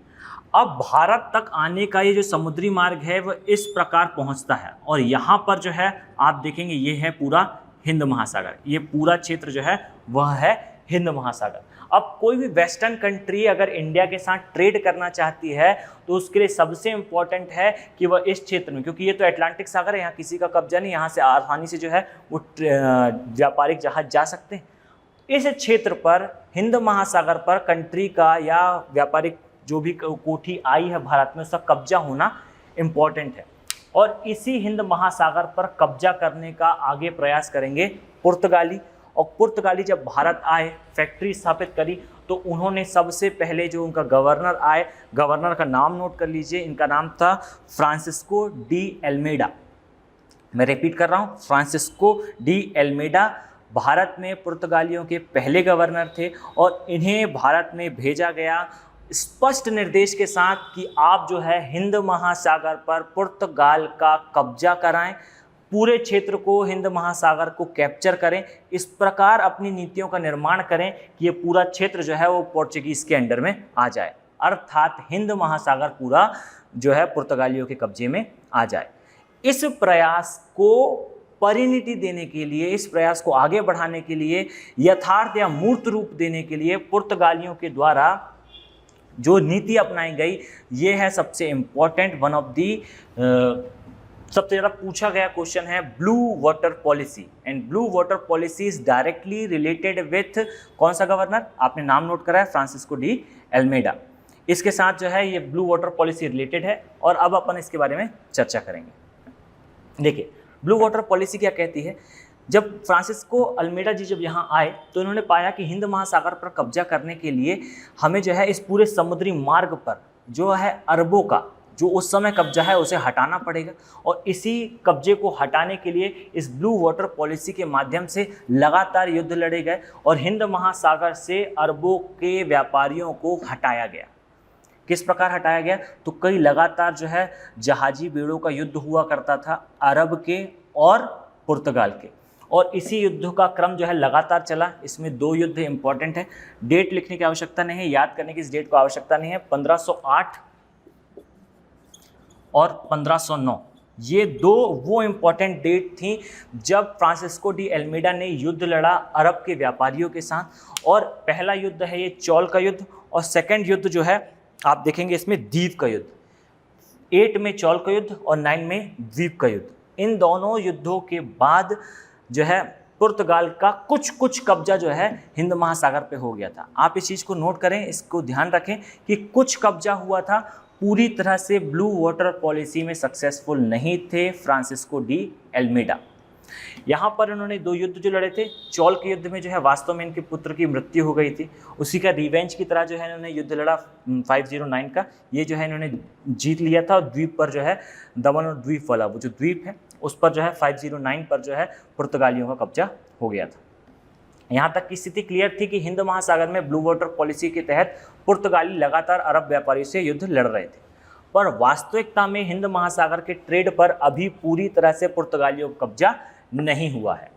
अब भारत तक आने का ये जो समुद्री मार्ग है वह इस प्रकार पहुंचता है और यहाँ पर जो है आप देखेंगे ये है पूरा हिंद महासागर, ये पूरा क्षेत्र जो है वह है हिंद महासागर। अब कोई भी वेस्टर्न कंट्री अगर इंडिया के साथ ट्रेड करना चाहती है तो उसके लिए सबसे इम्पॉर्टेंट है कि वह इस क्षेत्र में, क्योंकि ये तो अटलांटिक सागर है, यहाँ किसी का कब्जा नहीं, यहाँ से आसानी से जो है वो व्यापारिक जहाज जा सकते हैं। इस क्षेत्र पर हिंद महासागर पर कंट्री का या व्यापारिक जो भी कोठी आई है भारत में उसका कब्जा होना इम्पॉर्टेंट है। और इसी हिंद महासागर पर कब्जा करने का आगे प्रयास करेंगे पुर्तगाली। और पुर्तगाली जब भारत आए, फैक्ट्री स्थापित करी, तो उन्होंने सबसे पहले जो उनका गवर्नर आए, गवर्नर का नाम नोट कर लीजिए, इनका नाम था फ्रांसिस्को डी एल्मेडा। मैं रिपीट कर रहा हूँ, फ्रांसिस्को डी एल्मेडा भारत में पुर्तगालियों के पहले गवर्नर थे और इन्हें भारत में भेजा गया स्पष्ट निर्देश के साथ कि आप जो है हिंद महासागर पर पुर्तगाल का कब्जा कराएं, पूरे क्षेत्र को, हिंद महासागर को कैप्चर करें, इस प्रकार अपनी नीतियों का निर्माण करें कि ये पूरा क्षेत्र जो है वो पोर्चुगीज़ के अंडर में आ जाए, अर्थात हिंद महासागर पूरा जो है पुर्तगालियों के कब्जे में आ जाए। इस प्रयास को परिणति देने के लिए, इस प्रयास को आगे बढ़ाने के लिए, यथार्थ या मूर्त रूप देने के लिए पुर्तगालियों के द्वारा जो नीति अपनाई गई, ये है सबसे इम्पॉर्टेंट, वन ऑफ दी सबसे ज़्यादा पूछा गया क्वेश्चन है blue water policy. And blue water policy is directly related with कौन सा गवर्नर, आपने नाम नोट करा है, फ्रांसिस्को डी एल्मेडा। इसके साथ जो है ये ब्लू वाटर पॉलिसी रिलेटेड है और अब अपन इसके बारे में चर्चा करेंगे। देखिए ब्लू वाटर पॉलिसी क्या कहती है। जब फ्रांसिस्को अल्मेडा जी जब यहाँ आए तो इन्होंने पाया कि हिंद महासागर पर कब्जा करने के लिए हमें जो है इस पूरे समुद्री मार्ग पर जो है अरबों का जो उस समय कब्जा है उसे हटाना पड़ेगा, और इसी कब्जे को हटाने के लिए इस ब्लू वाटर पॉलिसी के माध्यम से लगातार युद्ध लड़े गए और हिंद महासागर से अरबों के व्यापारियों को हटाया गया। किस प्रकार हटाया गया, तो कई लगातार जो है जहाजी बेड़ों का युद्ध हुआ करता था अरब के और पुर्तगाल के, और इसी युद्ध का क्रम जो है लगातार चला। इसमें दो युद्ध इंपॉर्टेंट है, डेट लिखने की आवश्यकता नहीं है, याद करने की इस डेट को आवश्यकता नहीं है। 1508 और 1509 ये दो वो इम्पॉर्टेंट डेट थी जब फ्रांसिस्को डी एल्मेडा ने युद्ध लड़ा अरब के व्यापारियों के साथ। और पहला युद्ध है ये चौल का युद्ध, और सेकंड युद्ध जो है आप देखेंगे इसमें द्वीप का युद्ध। 8 में चौल का युद्ध और 9 में द्वीप का युद्ध। इन दोनों युद्धों के बाद जो है पुर्तगाल का कुछ कब्जा जो है हिंद महासागर पे हो गया था। आप इस चीज़ को नोट करें, इसको ध्यान रखें कि कुछ कब्जा हुआ था, पूरी तरह से ब्लू वाटर पॉलिसी में सक्सेसफुल नहीं थे फ्रांसिस्को डी एल्मेडा। यहाँ पर इन्होंने दो युद्ध जो लड़े थे, चौल के युद्ध में जो है वास्तव में इनके पुत्र की मृत्यु हो गई थी, उसी का रिवेंज की तरह जो है इन्होंने युद्ध लड़ा 509 का, ये जो है इन्होंने जीत लिया था। और द्वीप पर जो है दमन और द्वीप वाला वो जो द्वीप है उस पर जो है 509 पर जो है पुर्तगालियों का कब्जा हो गया था। यहाँ तक की स्थिति क्लियर थी कि हिंद महासागर में ब्लू वाटर पॉलिसी के तहत पुर्तगाली लगातार अरब व्यापारियों से युद्ध लड़ रहे थे, पर वास्तविकता में हिंद महासागर के ट्रेड पर अभी पूरी तरह से पुर्तगालियों का कब्जा नहीं हुआ है।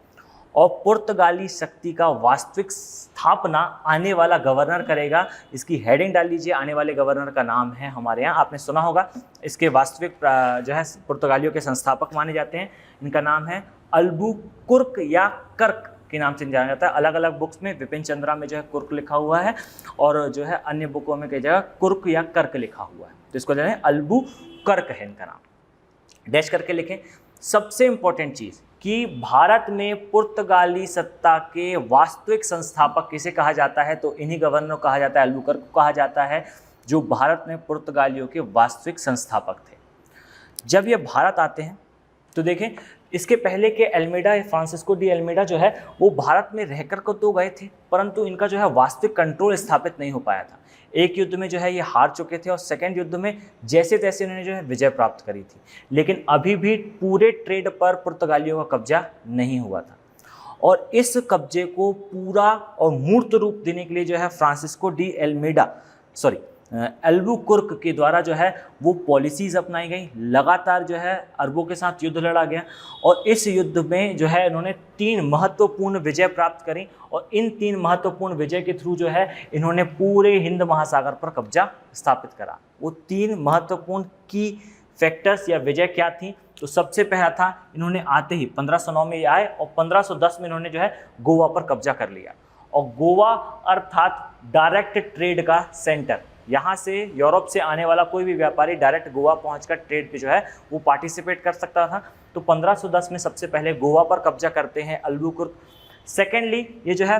और पुर्तगाली शक्ति का वास्तविक स्थापना आने वाला गवर्नर करेगा। इसकी हेडिंग डाल लीजिए, आने वाले गवर्नर का नाम है हमारे यहाँ, आपने सुना होगा, इसके वास्तविक जो है पुर्तगालियों के संस्थापक माने जाते हैं, इनका नाम है अल्बुकुर्क या कर्क के नाम से जाना जाता है। अलग अलग बुक्स में विपिन चंद्रा में जो है कुर्क लिखा हुआ है और जो है अन्य बुकों में कई जगह कुर्क या कर्क लिखा हुआ है, तो इसको जाने अल्बुकर्क है इनका नाम, डैश करके लिखें। सबसे इंपॉर्टेंट चीज़ कि भारत में पुर्तगाली सत्ता के वास्तविक संस्थापक किसे कहा जाता है, तो इन्हीं गवर्नर को कहा जाता है, अल्बुकर्क को कहा जाता है, जो भारत में पुर्तगालियों के वास्तविक संस्थापक थे। जब ये भारत आते हैं तो देखें, इसके पहले के एल्मेडा, फ्रांसिस्को डी एल्मेडा जो है वो भारत में रहकर को तो गए थे, परंतु इनका जो है वास्तविक कंट्रोल स्थापित नहीं हो पाया था। एक युद्ध में जो है ये हार चुके थे और सेकंड युद्ध में जैसे तैसे इन्होंने जो है विजय प्राप्त करी थी, लेकिन अभी भी पूरे ट्रेड पर पुर्तगालियों का कब्जा नहीं हुआ था। और इस कब्जे को पूरा और मूर्त रूप देने के लिए जो है फ्रांसिस्को डी एल्मेडा अल्बुकुर्क के द्वारा जो है वो पॉलिसीज़ अपनाई गई। लगातार जो है अरबों के साथ युद्ध लड़ा गया और इस युद्ध में जो है इन्होंने 3 महत्वपूर्ण विजय प्राप्त करी, और इन 3 महत्वपूर्ण विजय के थ्रू जो है इन्होंने पूरे हिंद महासागर पर कब्जा स्थापित करा। वो 3 महत्वपूर्ण की फैक्टर्स या विजय क्या थी, तो सबसे पहला था, इन्होंने आते ही 1509 में आए और 1510 में इन्होंने जो है गोवा पर कब्जा कर लिया। और गोवा अर्थात डायरेक्ट ट्रेड का सेंटर। यहाँ से यूरोप से आने वाला कोई भी व्यापारी डायरेक्ट गोवा पहुंचकर ट्रेड पे जो है वो पार्टिसिपेट कर सकता था। तो 1510 में सबसे पहले गोवा पर कब्जा करते हैं अल्बुकुर्क। सेकेंडली ये जो है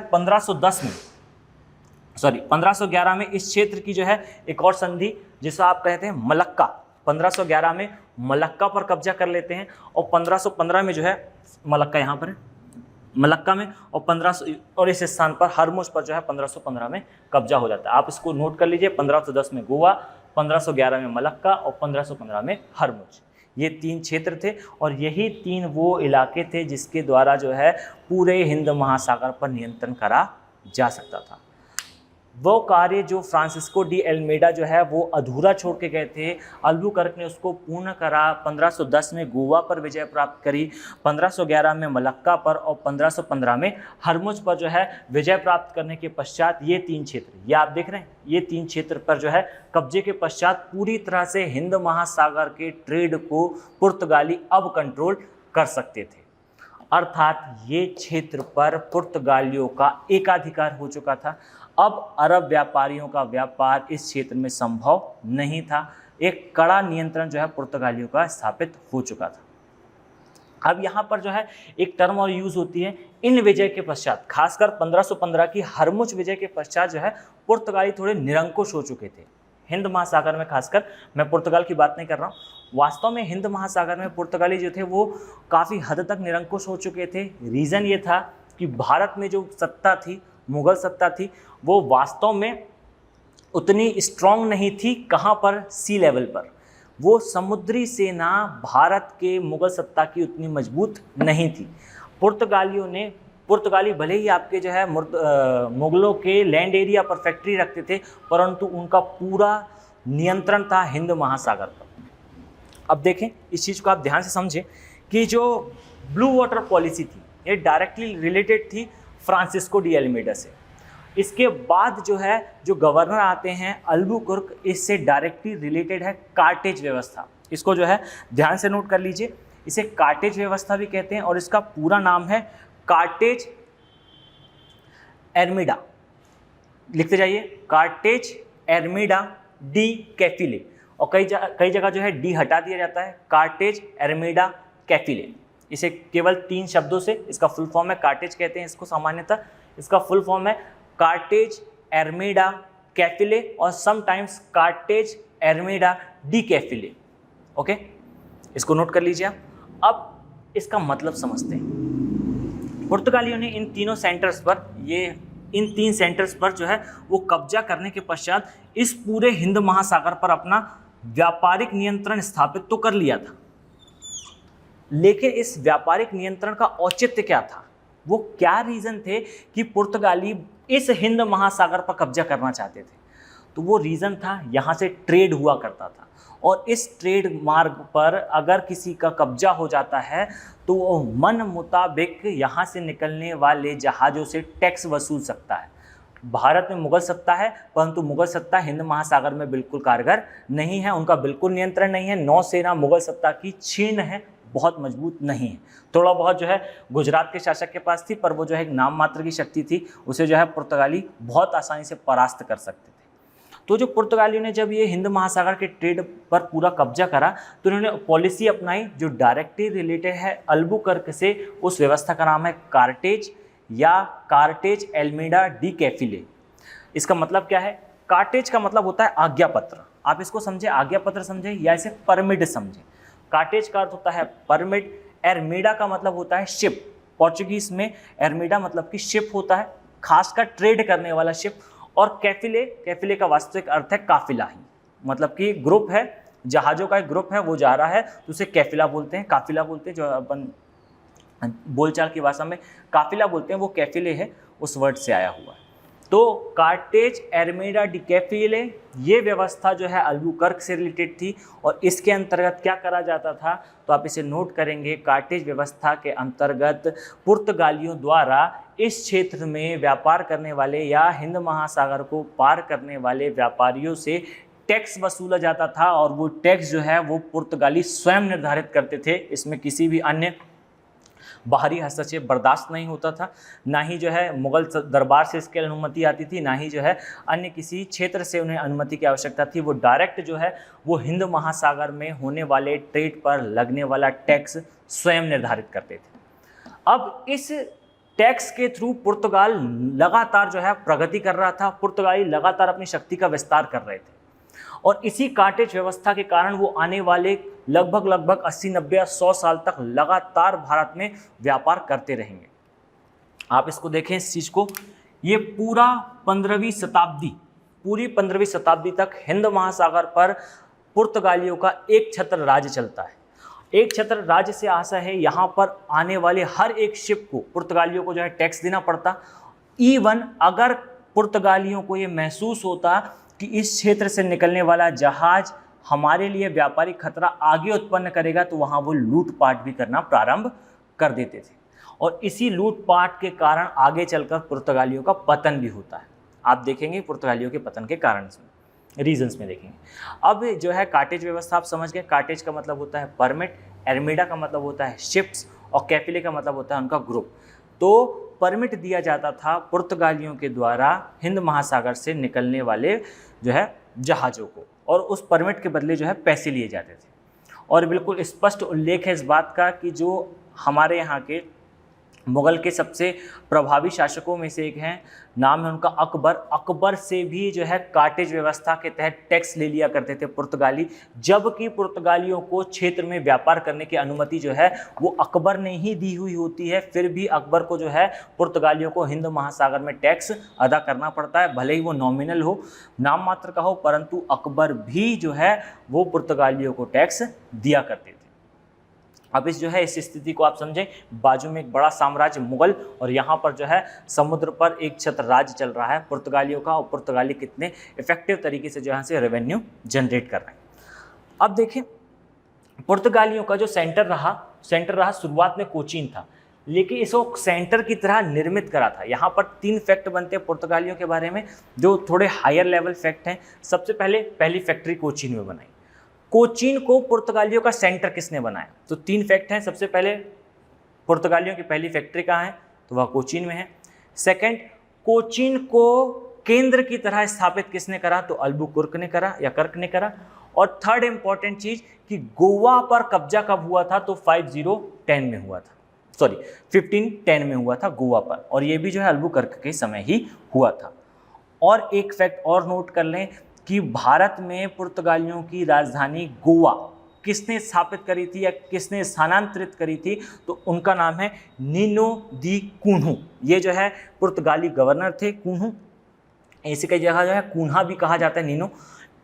1511 में इस क्षेत्र की जो है एक और संधि जिसे आप कहते हैं मलक्का, 1511 में मलक्का पर कब्जा कर लेते हैं और 1515 में जो है मलक्का यहाँ पर है, मलक्का में, और 1500 और इस स्थान पर हरमुज पर जो है 1515 में कब्जा हो जाता है। आप इसको नोट कर लीजिए, 1510 में गोवा, 1511 में मलक्का और 1515 में हरमुज। ये 3 क्षेत्र थे और यही 3 वो इलाके थे जिसके द्वारा जो है पूरे हिंद महासागर पर नियंत्रण करा जा सकता था। वो कार्य जो फ्रांसिस्को डी अल्मेडा जो है वो अधूरा छोड़ के गए थे, अल्बुकर्क ने उसको पूर्ण करा। 1510 में गोवा पर विजय प्राप्त करी, 1511 में मलक्का पर और 1515 में हरमुज पर जो है विजय प्राप्त करने के पश्चात ये 3 क्षेत्र, ये आप देख रहे हैं, ये 3 क्षेत्र पर जो है कब्जे के पश्चात पूरी तरह से हिंद महासागर के ट्रेड को पुर्तगाली अब कंट्रोल कर सकते थे। अर्थात ये क्षेत्र पर पुर्तगालियों का एकाधिकार हो चुका था। अब अरब व्यापारियों का व्यापार इस क्षेत्र में संभव नहीं था। एक कड़ा नियंत्रण जो है पुर्तगालियों का स्थापित हो चुका था। अब यहाँ पर जो है एक टर्म और यूज होती है इन विजय के पश्चात, खासकर 1515 की हरमुज विजय के पश्चात जो है पुर्तगाली थोड़े निरंकुश हो चुके थे हिंद महासागर में। खासकर मैं पुर्तगाल की बात नहीं कर रहा हूँ, वास्तव में हिंद महासागर में पुर्तगाली जो थे वो काफ़ी हद तक निरंकुश हो चुके थे। रीज़न ये था कि भारत में जो सत्ता थी, मुगल सत्ता थी, वो वास्तव में उतनी स्ट्रॉन्ग नहीं थी। कहाँ पर? सी लेवल पर। वो समुद्री सेना भारत के मुगल सत्ता की उतनी मजबूत नहीं थी। पुर्तगाली भले ही आपके जो है मुगलों के लैंड एरिया पर फैक्ट्री रखते थे, परंतु उनका पूरा नियंत्रण था हिंद महासागर पर। अब देखें, इस चीज़ को आप ध्यान से समझें कि जो ब्लू वाटर पॉलिसी थी ये डायरेक्टली रिलेटेड थी फ्रांसिस्को डी अल्मेडा से। इसके बाद जो है जो गवर्नर आते हैं अल्बुकुर्क, इससे डायरेक्टली रिलेटेड है कार्टेज व्यवस्था। इसको जो है ध्यान से नोट कर लीजिए, इसे कार्टेज व्यवस्था भी कहते हैं और इसका पूरा नाम है कार्टेज एर्मिडा। लिखते जाइए, कार्टेज एर्मिडा डी कैफिले, और कई जगह जो है डी हटा दिया जाता है, कार्टेज एर्मिडा कैफिले। इसे केवल 3 शब्दों से, इसका फुल फॉर्म है, कार्टेज कहते हैं इसको सामान्यतः, इसका फुल फॉर्म है कार्टेज एर्मिडा कैफिले और समटाइम्स कार्टेज एर्मिडा डी कैफिले। ओके, इसको नोट कर लीजिए आप। अब इसका मतलब समझते हैं। पुर्तगालियों ने इन 3 सेंटर्स पर जो है वो कब्जा करने के पश्चात इस पूरे हिंद महासागर पर अपना व्यापारिक नियंत्रण स्थापित तो कर लिया था, लेकिन इस व्यापारिक नियंत्रण का औचित्य क्या था? वो क्या रीज़न थे कि पुर्तगाली इस हिंद महासागर पर कब्जा करना चाहते थे? तो वो रीज़न था, यहाँ से ट्रेड हुआ करता था और इस ट्रेड मार्ग पर अगर किसी का कब्जा हो जाता है तो वो मन मुताबिक यहाँ से निकलने वाले जहाज़ों से टैक्स वसूल सकता है। भारत में मुगल सत्ता है, परंतु मुगल सत्ता हिंद महासागर में बिल्कुल कारगर नहीं है, उनका बिल्कुल नियंत्रण नहीं है। नौसेना मुगल सत्ता की क्षीण है, बहुत मजबूत नहीं है। थोड़ा बहुत जो है गुजरात के शासक के पास थी, पर वो जो है एक नाम मात्र की शक्ति थी, उसे जो है पुर्तगाली बहुत आसानी से परास्त कर सकते थे। तो जो पुर्तगालियों ने जब ये हिंद महासागर के ट्रेड पर पूरा कब्जा करा तो उन्होंने पॉलिसी अपनाई जो डायरेक्टली रिलेटेड है अल्बुकर्क से। उस व्यवस्था का नाम है कार्टेज या कार्टेज एल्मेडा डी कैफिले। इसका मतलब क्या है? कार्टेज का मतलब होता है आज्ञा पत्र। आप इसको समझे, आज्ञा पत्र समझे या इसे परमिट समझे। कार्टेज का अर्थ होता है परमिट, एर्मिडा का मतलब होता है शिप। पोर्चुगीज में एर्मिडा मतलब कि शिप होता है, खासकर ट्रेड करने वाला शिप। और कैफिले का वास्तविक अर्थ है काफिला ही, मतलब कि ग्रुप है, जहाज़ों का एक ग्रुप है, वो जा रहा है तो उसे कैफिला बोलते हैं, काफिला बोलते हैं। जो अपन बोलचाल की भाषा में काफिला बोलते हैं वो कैफिले है, उस वर्ड से आया हुआ है। तो कार्टेज एर्मिडा डी कैफिले ये व्यवस्था जो है अल्बुकर्क से रिलेटेड थी और इसके अंतर्गत क्या करा जाता था, तो आप इसे नोट करेंगे। कार्टेज व्यवस्था के अंतर्गत पुर्तगालियों द्वारा इस क्षेत्र में व्यापार करने वाले या हिंद महासागर को पार करने वाले व्यापारियों से टैक्स वसूला जाता था और वो टैक्स जो है वो पुर्तगाली स्वयं निर्धारित करते थे। इसमें किसी भी अन्य बाहरी हस्तक्षेप बर्दाश्त नहीं होता था, ना ही जो है मुगल दरबार से इसकी अनुमति आती थी, ना ही जो है अन्य किसी क्षेत्र से उन्हें अनुमति की आवश्यकता थी। वो डायरेक्ट जो है वो हिंद महासागर में होने वाले ट्रेड पर लगने वाला टैक्स स्वयं निर्धारित करते थे। अब इस टैक्स के थ्रू पुर्तगाल लगातार जो है प्रगति कर रहा था, पुर्तगाली लगातार अपनी शक्ति का विस्तार कर रहे थे और इसी कार्टेज व्यवस्था के कारण वो आने वाले लगभग 80, 90 या 100 साल तक लगातार भारत में व्यापार करते रहेंगे। आप इसको देखें इस चीज़ को, ये पूरी 15वीं शताब्दी तक हिंद महासागर पर पुर्तगालियों का एक छत्र राज्य चलता है। एक छत्र राज्य से आशा है यहाँ पर आने वाले हर एक शिप को पुर्तगालियों को जो है टैक्स देना पड़ता। इवन अगर पुर्तगालियों को ये महसूस होता कि इस क्षेत्र से निकलने वाला जहाज हमारे लिए व्यापारिक खतरा आगे उत्पन्न करेगा, तो वहाँ वो लूटपाट भी करना प्रारंभ कर देते थे और इसी लूटपाट के कारण आगे चलकर पुर्तगालियों का पतन भी होता है। आप देखेंगे पुर्तगालियों के पतन के कारण रीजंस में देखेंगे। अब जो है कार्टेज व्यवस्था आप समझ गए। कार्टेज का मतलब होता है परमिट, एर्मिडा का मतलब होता है शिप्स और कैफिले का मतलब होता है उनका ग्रुप। तो परमिट दिया जाता था पुर्तगालियों के द्वारा हिंद महासागर से निकलने वाले जो है जहाज़ों को और उस परमिट के बदले जो है पैसे लिए जाते थे। और बिल्कुल स्पष्ट उल्लेख है इस बात का कि जो हमारे यहाँ के मुग़ल के सबसे प्रभावी शासकों में से एक हैं, नाम है उनका अकबर। अकबर से भी जो है कार्टेज व्यवस्था के तहत टैक्स ले लिया करते थे पुर्तगाली, जबकि पुर्तगालियों को क्षेत्र में व्यापार करने की अनुमति जो है वो अकबर ने ही दी हुई होती है। फिर भी अकबर को जो है पुर्तगालियों को हिंद महासागर में टैक्स अदा करना पड़ता है, भले ही वो नॉमिनल हो, नाम मात्र का हो, परंतु अकबर भी जो है वो पुर्तगालियों को टैक्स दिया करते थे। अब इस स्थिति को आप समझें, बाजू में एक बड़ा साम्राज्य मुगल और यहाँ पर जो है समुद्र पर एक छत्र राज्य चल रहा है पुर्तगालियों का, और पुर्तगाली कितने इफेक्टिव तरीके से जो है से रेवेन्यू जनरेट कर रहे हैं। अब देखें पुर्तगालियों का जो सेंटर रहा शुरुआत में कोचीन था, लेकिन इसको सेंटर की तरह निर्मित करा था। यहाँ पर 3 फैक्ट बनते हैं पुर्तगालियों के बारे में जो थोड़े हायर लेवल फैक्ट हैं। सबसे पहली फैक्ट्री कोचीन में बनाई। कोचीन को पुर्तगालियों का सेंटर किसने बनाया? तो 3 फैक्ट हैं। सबसे पहले पुर्तगालियों की पहली फैक्ट्री कहाँ है? तो वह कोचीन में है। सेकंड, कोचीन को केंद्र की तरह स्थापित किसने करा? तो अल्बुकुर्क ने करा या कर्क ने करा। और थर्ड इंपॉर्टेंट चीज कि गोवा पर कब्जा कब हुआ था? तो 1510 में हुआ था, 1510 में हुआ था गोवा पर, और ये भी जो है अल्बुकर्क के समय ही हुआ था। और एक फैक्ट और नोट कर लें कि भारत में पुर्तगालियों की राजधानी गोवा किसने स्थापित करी थी या किसने स्थानांतरित करी थी? तो उनका नाम है नीनो दी कून्हू। ये जो है पुर्तगाली गवर्नर थे कून्हू, ऐसी कई जगह जो है कून्हा भी कहा जाता है नीनो।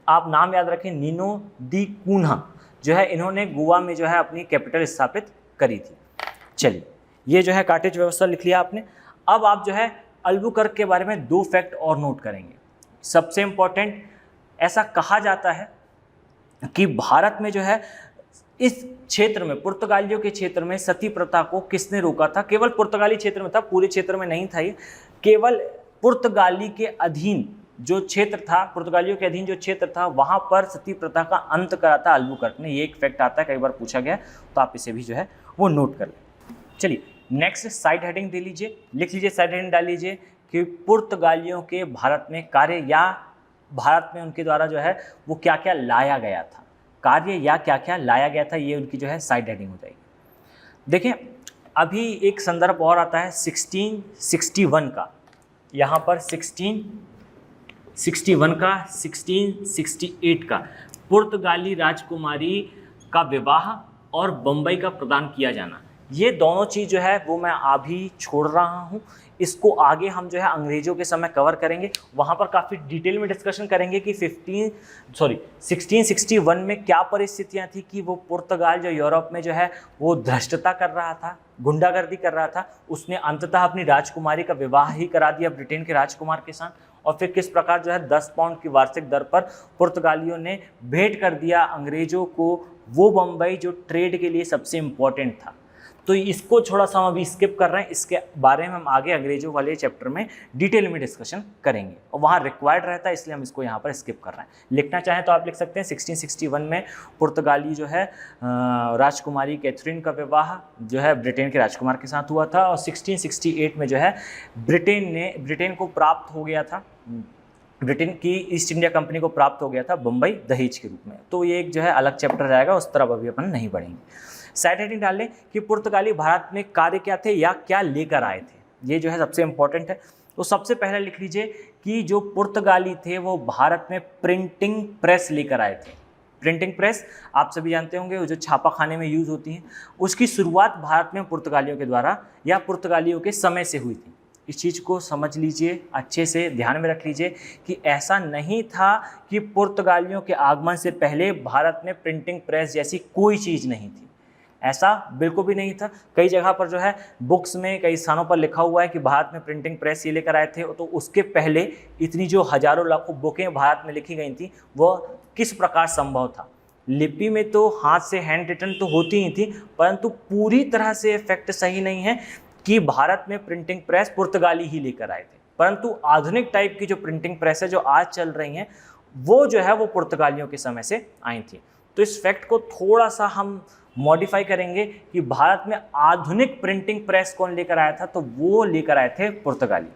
आप नाम याद रखें, नीनो दी कून्हा जो है इन्होंने गोवा में जो है अपनी कैपिटल स्थापित करी थी। चलिए, ये जो है कार्टेज व्यवस्था लिख लिया आपने। अब आप जो है अल्बुकर्क के बारे में 2 फैक्ट और नोट करेंगे। सबसे इंपॉर्टेंट, ऐसा कहा जाता है कि भारत में जो है इस क्षेत्र में पुर्तगालियों के क्षेत्र में सती प्रथा को किसने रोका था? केवल पुर्तगाली क्षेत्र में था, पूरे क्षेत्र में नहीं था ये। केवल पुर्तगाली के अधीन जो क्षेत्र था, पुर्तगालियों के अधीन जो क्षेत्र था, वहाँ पर सती प्रथा का अंत करा था अल्बुकर्क ने। ये एक फैक्ट आता है, कई बार पूछा गया, तो आप इसे भी जो है वो नोट कर लें। चलिए नेक्स्ट साइड हेडिंग दे लीजिए, लिख लीजिए, साइड हेडिंग डाल लीजिए कि पुर्तगालियों के भारत में कार्य या भारत में उनके द्वारा जो है वो क्या क्या लाया गया था, कार्य या क्या क्या लाया गया था, ये उनकी जो है साइड हेडिंग हो जाएगी। देखें अभी एक संदर्भ और आता है 1661 का, यहाँ पर 1661 का, 1668 का, पुर्तगाली राजकुमारी का विवाह और बम्बई का प्रदान किया जाना। ये दोनों चीज़ जो है वो मैं अभी छोड़ रहा हूँ, इसको आगे हम जो है अंग्रेज़ों के समय कवर करेंगे। वहाँ पर काफ़ी डिटेल में डिस्कशन करेंगे कि 1661 में क्या परिस्थितियाँ थी कि वो पुर्तगाल जो यूरोप में जो है वो धृष्टता कर रहा था, गुंडागर्दी कर रहा था, उसने अंततः अपनी राजकुमारी का विवाह ही करा दिया ब्रिटेन के राजकुमार के साथ। और फिर किस प्रकार जो है 10 पाउंड की वार्षिक दर पर पुर्तगालियों ने भेंट कर दिया अंग्रेज़ों को वो बम्बई जो ट्रेड के लिए सबसे इम्पोर्टेंट था। तो इसको थोड़ा सा हम अभी स्किप कर रहे हैं, इसके बारे में हम आगे अंग्रेजों वाले चैप्टर में डिटेल में डिस्कशन करेंगे और वहाँ रिक्वायर्ड रहता है, इसलिए हम इसको यहाँ पर स्किप कर रहे हैं। लिखना चाहें तो आप लिख सकते हैं 1661 में पुर्तगाली जो है राजकुमारी कैथरीन का विवाह जो है ब्रिटेन के राजकुमार के साथ हुआ था, और 1668 में जो है ब्रिटेन को प्राप्त हो गया था, ब्रिटेन की ईस्ट इंडिया कंपनी को प्राप्त हो गया था बम्बई दहेज के रूप में। तो ये एक जो है अलग चैप्टर रहेगा, उस तरफ अभी अपन नहीं बढ़ेंगे। साइड हेडिंग डाल लें कि पुर्तगाली भारत में कार्य क्या थे या क्या लेकर आए थे, ये जो है सबसे इंपॉर्टेंट है। तो सबसे पहले लिख लीजिए कि जो पुर्तगाली थे वो भारत में प्रिंटिंग प्रेस लेकर आए थे। प्रिंटिंग प्रेस आप सभी जानते होंगे, वो जो छापाखाने में यूज़ होती हैं, उसकी शुरुआत भारत में पुर्तगालियों के द्वारा या पुर्तगालियों के समय से हुई थी। इस चीज़ को समझ लीजिए, अच्छे से ध्यान में रख लीजिए कि ऐसा नहीं था कि पुर्तगालियों के आगमन से पहले भारत में प्रिंटिंग प्रेस जैसी कोई चीज़ नहीं थी, ऐसा बिल्कुल भी नहीं था। कई जगह पर जो है बुक्स में कई स्थानों पर लिखा हुआ है कि भारत में प्रिंटिंग प्रेस ये लेकर आए थे, तो उसके पहले इतनी जो हजारों लाखों बुकें भारत में लिखी गई थी वो किस प्रकार संभव था। लिपि में तो हाथ से हैंड रिटन तो होती ही थी, परंतु पूरी तरह से फैक्ट सही नहीं है कि भारत में प्रिंटिंग प्रेस पुर्तगाली ही लेकर आए थे। परंतु आधुनिक टाइप की जो प्रिंटिंग प्रेस है जो आज चल रही हैं वो जो है वो पुर्तगालियों के समय से आई थी। तो इस फैक्ट को थोड़ा सा हम मॉडिफाई करेंगे कि भारत में आधुनिक प्रिंटिंग प्रेस कौन लेकर आया था, तो वो लेकर आए थे पुर्तगाली।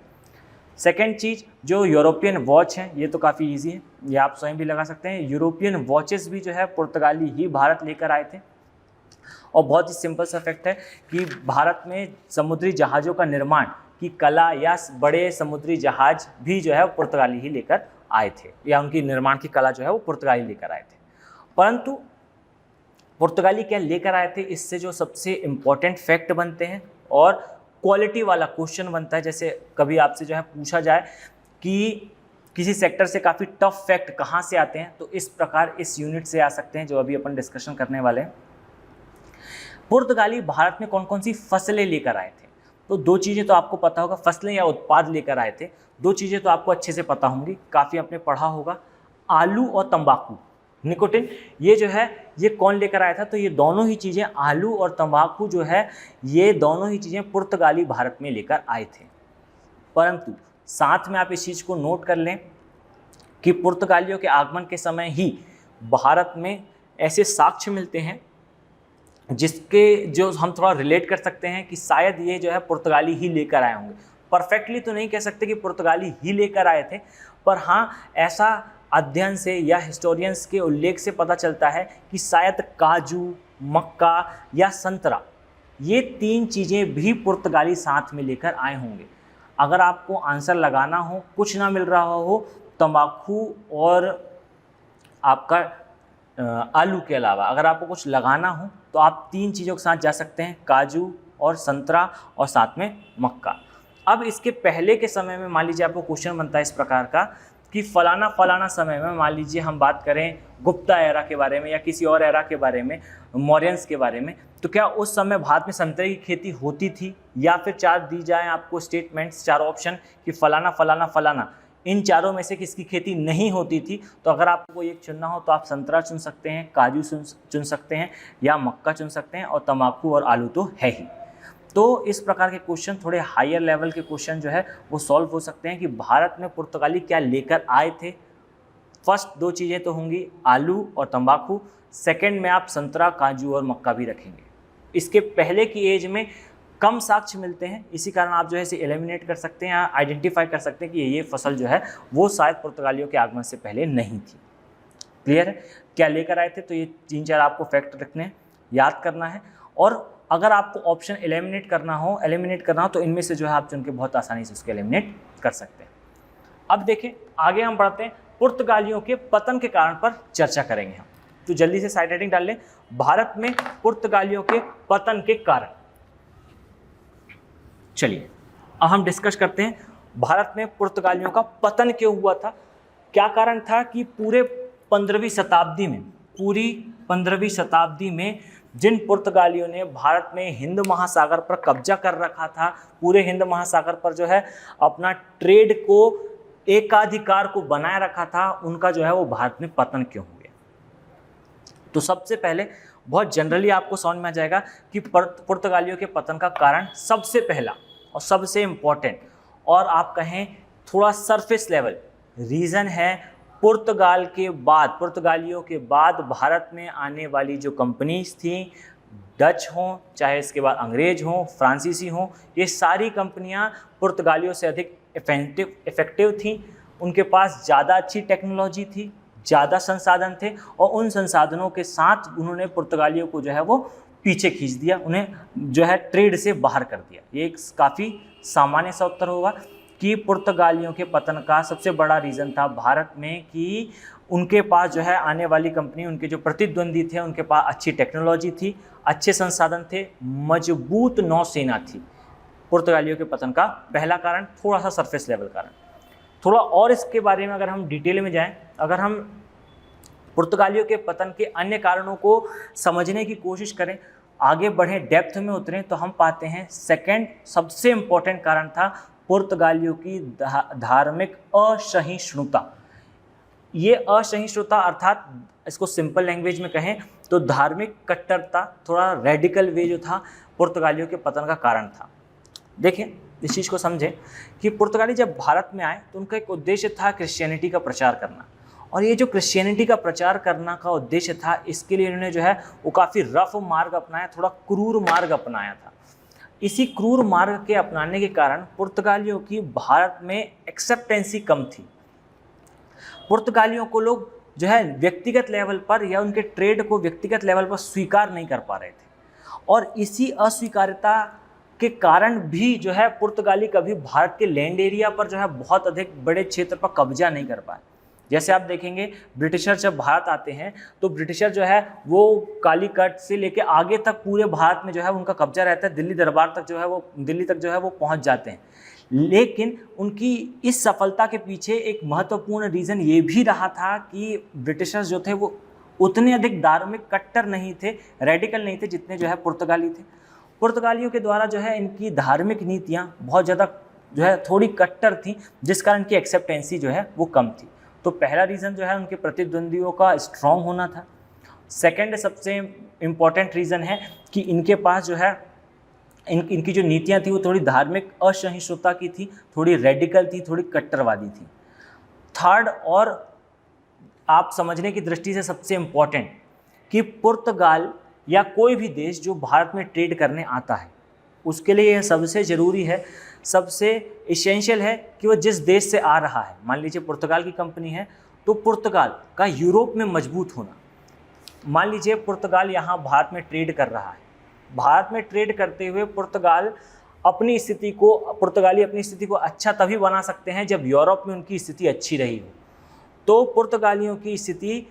सेकेंड चीज़ जो यूरोपियन वॉच है, ये तो काफ़ी ईजी है, ये आप स्वयं भी लगा सकते हैं। यूरोपियन वॉचेस भी जो है पुर्तगाली ही भारत लेकर आए थे। और बहुत ही सिंपल सा फैक्ट है कि भारत में समुद्री जहाज़ों का निर्माण की कला या बड़े समुद्री जहाज भी जो है पुर्तगाली ही लेकर आए थे, या उनकी निर्माण की कला जो है वो पुर्तगाली लेकर आए थे। परंतु पुर्तगाली क्या लेकर आए थे, इससे जो सबसे इम्पॉर्टेंट फैक्ट बनते हैं और क्वालिटी वाला क्वेश्चन बनता है, जैसे कभी आपसे जो है पूछा जाए कि किसी सेक्टर से काफ़ी टफ फैक्ट कहाँ से आते हैं, तो इस प्रकार इस यूनिट से आ सकते हैं जो अभी अपन डिस्कशन करने वाले हैं। पुर्तगाली भारत में कौन कौन सी फसलें लेकर आए थे, तो दो चीज़ें तो आपको पता होगा, फसलें या उत्पाद लेकर आए थे। दो चीज़ें तो आपको अच्छे से पता होंगी, काफ़ी आपने पढ़ा होगा, आलू और तंबाकू, निकोटिन, ये जो है ये कौन लेकर आया था, तो ये दोनों ही चीज़ें, आलू और तंबाकू जो है ये दोनों ही चीज़ें पुर्तगाली भारत में लेकर आए थे। परंतु साथ में आप इस चीज़ को नोट कर लें कि पुर्तगालियों के आगमन के समय ही भारत में ऐसे साक्ष्य मिलते हैं जिसके जो हम थोड़ा रिलेट कर सकते हैं कि शायद ये जो है पुर्तगाली ही लेकर आए होंगे। परफेक्टली तो नहीं कह सकते कि पुर्तगाली ही लेकर आए थे, पर हाँ ऐसा अध्ययन से या हिस्टोरियंस के उल्लेख से पता चलता है कि शायद काजू, मक्का या संतरा, ये तीन चीज़ें भी पुर्तगाली साथ में लेकर आए होंगे। अगर आपको आंसर लगाना हो, कुछ ना मिल रहा हो, तंबाकू और आपका आलू के अलावा अगर आपको कुछ लगाना हो तो आप तीन चीज़ों के साथ जा सकते हैं, काजू और संतरा और साथ में मक्का। अब इसके पहले के समय में मान लीजिए आपको क्वेश्चन बनता है इस प्रकार का कि फलाना फलाना समय में, मान लीजिए हम बात करें गुप्ता एरा के बारे में या किसी और एरा के बारे में, मौर्यंस के बारे में, तो क्या उस समय भारत में संतरे की खेती होती थी, या फिर चार दी जाए आपको स्टेटमेंट्स, चार ऑप्शन कि फलाना फलाना फलाना, इन चारों में से किसकी खेती नहीं होती थी। तो अगर आपको एक चुनना हो तो आप संतरा चुन सकते हैं, काजू चुन सकते हैं या मक्का चुन सकते हैं, और तंबाकू और आलू तो है ही। तो इस प्रकार के क्वेश्चन, थोड़े हायर लेवल के क्वेश्चन जो है वो सॉल्व हो सकते हैं कि भारत में पुर्तगाली क्या लेकर आए थे। फर्स्ट दो चीज़ें तो होंगी आलू और तंबाकू, सेकंड में आप संतरा, काजू और मक्का भी रखेंगे। इसके पहले की एज में कम साक्ष्य मिलते हैं, इसी कारण आप जो है इसे एलिमिनेट कर सकते हैं या आइडेंटिफाई कर सकते हैं कि ये फसल जो है वो शायद पुर्तगालियों के आगमन से पहले नहीं थी। क्लियर है? क्या लेकर आए थे, तो ये तीन चार आपको फैक्ट रखने हैं, याद करना है। और अगर आपको ऑप्शन एलिमिनेट करना हो तो इनमें से जो है आप चुन के बहुत आसानी से उसको एलिमिनेट कर सकते हैं। अब देखें आगे हम बढ़ते हैं, पुर्तगालियों के पतन के कारण पर चर्चा करेंगे हम। तो जल्दी से साइड हेडिंग डाल लें, भारत में पुर्तगालियों के पतन के कारण। चलिए अब हम डिस्कस करते हैं भारत में पुर्तगालियों का पतन क्यों हुआ था। क्या कारण था कि पूरी 15वीं शताब्दी में जिन पुर्तगालियों ने भारत में हिंद महासागर पर कब्जा कर रखा था, पूरे हिंद महासागर पर जो है अपना ट्रेड को, एकाधिकार को बनाए रखा था, उनका जो है वो भारत में पतन क्यों हो गया। तो सबसे पहले बहुत जनरली आपको समझ में आ जाएगा कि पुर्तगालियों के पतन का कारण सबसे पहला और सबसे इम्पोर्टेंट और आप कहें थोड़ा सरफेस लेवल रीज़न है, पुर्तगालियों के बाद भारत में आने वाली जो कंपनीज थी, डच हों चाहे इसके बाद अंग्रेज हों, फ्रांसीसी हों, ये सारी कंपनियां पुर्तगालियों से अधिक इफेक्टिव थीं। उनके पास ज़्यादा अच्छी टेक्नोलॉजी थी, ज़्यादा संसाधन थे और उन संसाधनों के साथ उन्होंने पुर्तगालियों को जो है वो पीछे खींच दिया, उन्हें जो है ट्रेड से बाहर कर दिया। ये एक काफ़ी सामान्य सा उत्तर होगा कि पुर्तगालियों के पतन का सबसे बड़ा रीज़न था भारत में कि उनके पास जो है आने वाली कंपनी, उनके जो प्रतिद्वंदी थे उनके पास अच्छी टेक्नोलॉजी थी, अच्छे संसाधन थे, मजबूत नौसेना थी। पुर्तगालियों के पतन का पहला कारण थोड़ा सा सरफेस लेवल कारण। थोड़ा और इसके बारे में अगर हम डिटेल में जाएं, अगर हम पुर्तगालियों के पतन के अन्य कारणों को समझने की कोशिश करें, आगे बढ़ें, डेप्थ में उतरें, तो हम पाते हैं सेकंड सबसे इम्पोर्टेंट कारण था पुर्तगालियों की धार्मिक असहिष्णुता। ये असहिष्णुता अर्थात इसको सिंपल लैंग्वेज में कहें तो धार्मिक कट्टरता, थोड़ा रेडिकल वे जो था पुर्तगालियों के पतन का कारण था। देखें इस चीज़ को समझें कि पुर्तगाली जब भारत में आए तो उनका एक उद्देश्य था क्रिश्चियनिटी का प्रचार करना, और ये जो क्रिश्चियनिटी का प्रचार करना का उद्देश्य था, इसके लिए उन्होंने जो है वो काफ़ी रफ मार्ग अपनाया, थोड़ा क्रूर मार्ग अपनाया था। इसी क्रूर मार्ग के अपनाने के कारण पुर्तगालियों की भारत में एक्सेप्टेंसी कम थी। पुर्तगालियों को लोग जो है व्यक्तिगत लेवल पर या उनके ट्रेड को व्यक्तिगत लेवल पर स्वीकार नहीं कर पा रहे थे, और इसी अस्वीकार्यता के कारण भी जो है पुर्तगाली कभी भारत के लैंड एरिया पर जो है बहुत अधिक बड़े क्षेत्र पर कब्जा नहीं कर पाए। जैसे आप देखेंगे ब्रिटिशर जब भारत आते हैं तो ब्रिटिशर जो है वो कालीकट से लेके आगे तक पूरे भारत में जो है उनका कब्जा रहता है, दिल्ली दरबार तक जो है वो, दिल्ली तक जो है वो पहुंच जाते हैं। लेकिन उनकी इस सफलता के पीछे एक महत्वपूर्ण रीज़न ये भी रहा था कि ब्रिटिशर्स जो थे वो उतने अधिक धार्मिक कट्टर नहीं थे, रेडिकल नहीं थे जितने जो है पुर्तगाली थे। पुर्तगालियों के द्वारा जो है इनकी धार्मिक नीतियाँ बहुत ज़्यादा जो है थोड़ी कट्टर थी, जिस कारण की एक्सेप्टेंसी जो है वो कम थी। तो पहला रीज़न जो है उनके प्रतिद्वंदियों का स्ट्रॉन्ग होना था। सेकंड सबसे इम्पॉर्टेंट रीज़न है कि इनके पास जो है इनकी जो नीतियाँ थी वो थोड़ी धार्मिक असहिष्णुता की थी, थोड़ी रेडिकल थी, थोड़ी कट्टरवादी थी। थर्ड और आप समझने की दृष्टि से सबसे इम्पॉर्टेंट कि पुर्तगाल या कोई भी देश जो भारत में ट्रेड करने आता है उसके लिए यह सबसे ज़रूरी है, सबसे इसेंशियल है कि वो जिस देश से आ रहा है, मान लीजिए पुर्तगाल की कंपनी है तो पुर्तगाल का यूरोप में मजबूत होना। मान लीजिए पुर्तगाल यहाँ भारत में ट्रेड कर रहा है, भारत में ट्रेड करते हुए पुर्तगाली अपनी स्थिति को अच्छा तभी बना सकते हैं जब यूरोप में उनकी स्थिति अच्छी रही हो। तो पुर्तगालियों की स्थिति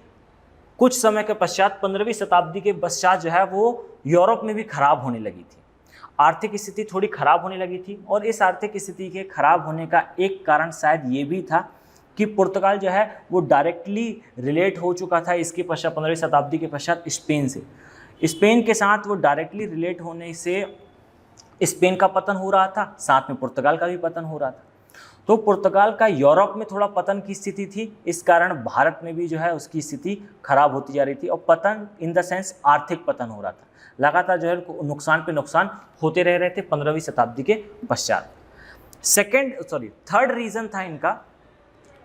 कुछ समय के पश्चात 15वीं शताब्दी के पश्चात जो है वो यूरोप में भी खराब होने लगी थी, आर्थिक स्थिति थोड़ी खराब होने लगी थी। और इस आर्थिक स्थिति के खराब होने का एक कारण शायद ये भी था कि पुर्तगाल जो है वो डायरेक्टली रिलेट हो चुका था इसके पश्चात 15वीं शताब्दी के पश्चात स्पेन से। स्पेन के साथ वो डायरेक्टली रिलेट होने से स्पेन का पतन हो रहा था, साथ में पुर्तगाल का भी पतन हो रहा था। तो पुर्तगाल का यूरोप में थोड़ा पतन की स्थिति थी, इस कारण भारत में भी जो है उसकी स्थिति खराब होती जा रही थी, और पतन इन द सेंस आर्थिक पतन हो रहा था, लगातार जो है नुकसान पे नुकसान होते रह रहे थे 15वीं शताब्दी के पश्चात। थर्ड रीज़न था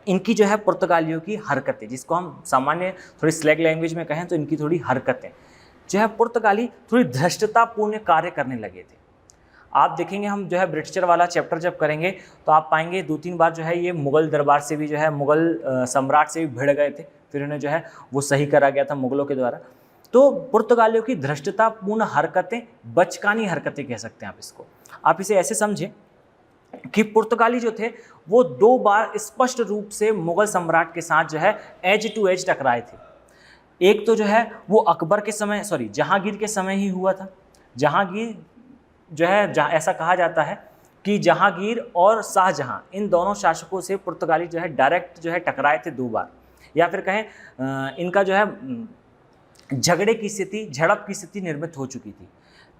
इनकी जो है पुर्तगालियों की हरकतें, जिसको हम सामान्य थोड़ी स्लैग लैंग्वेज में कहें तो इनकी थोड़ी हरकतें जो है पुर्तगाली थोड़ी धृष्टतापूर्ण कार्य करने लगे थे। आप देखेंगे हम जो है ब्रिटिशर वाला चैप्टर जब करेंगे तो आप पाएंगे 2-3 बार जो है ये मुग़ल दरबार से भी जो है मुग़ल सम्राट से भी भिड़ गए थे, फिर उन्हें जो है वो सही करा गया था मुग़लों के द्वारा। तो पुर्तगालियों की धृष्टतापूर्ण हरकतें, बचकानी हरकतें कह सकते हैं आप इसको। आप इसे ऐसे समझें कि पुर्तगाली जो थे वो 2 बार स्पष्ट रूप से मुग़ल सम्राट के साथ जो है एज टू एज टकराए थे। एक तो जो है वो जहांगीर के समय ही हुआ था। जहांगीर जो है ऐसा कहा जाता है कि जहांगीर और शाहजहां इन दोनों शासकों से पुर्तगाली जो है डायरेक्ट जो है टकराए थे 2 बार, या फिर कहें इनका जो है झड़प की स्थिति निर्मित हो चुकी थी।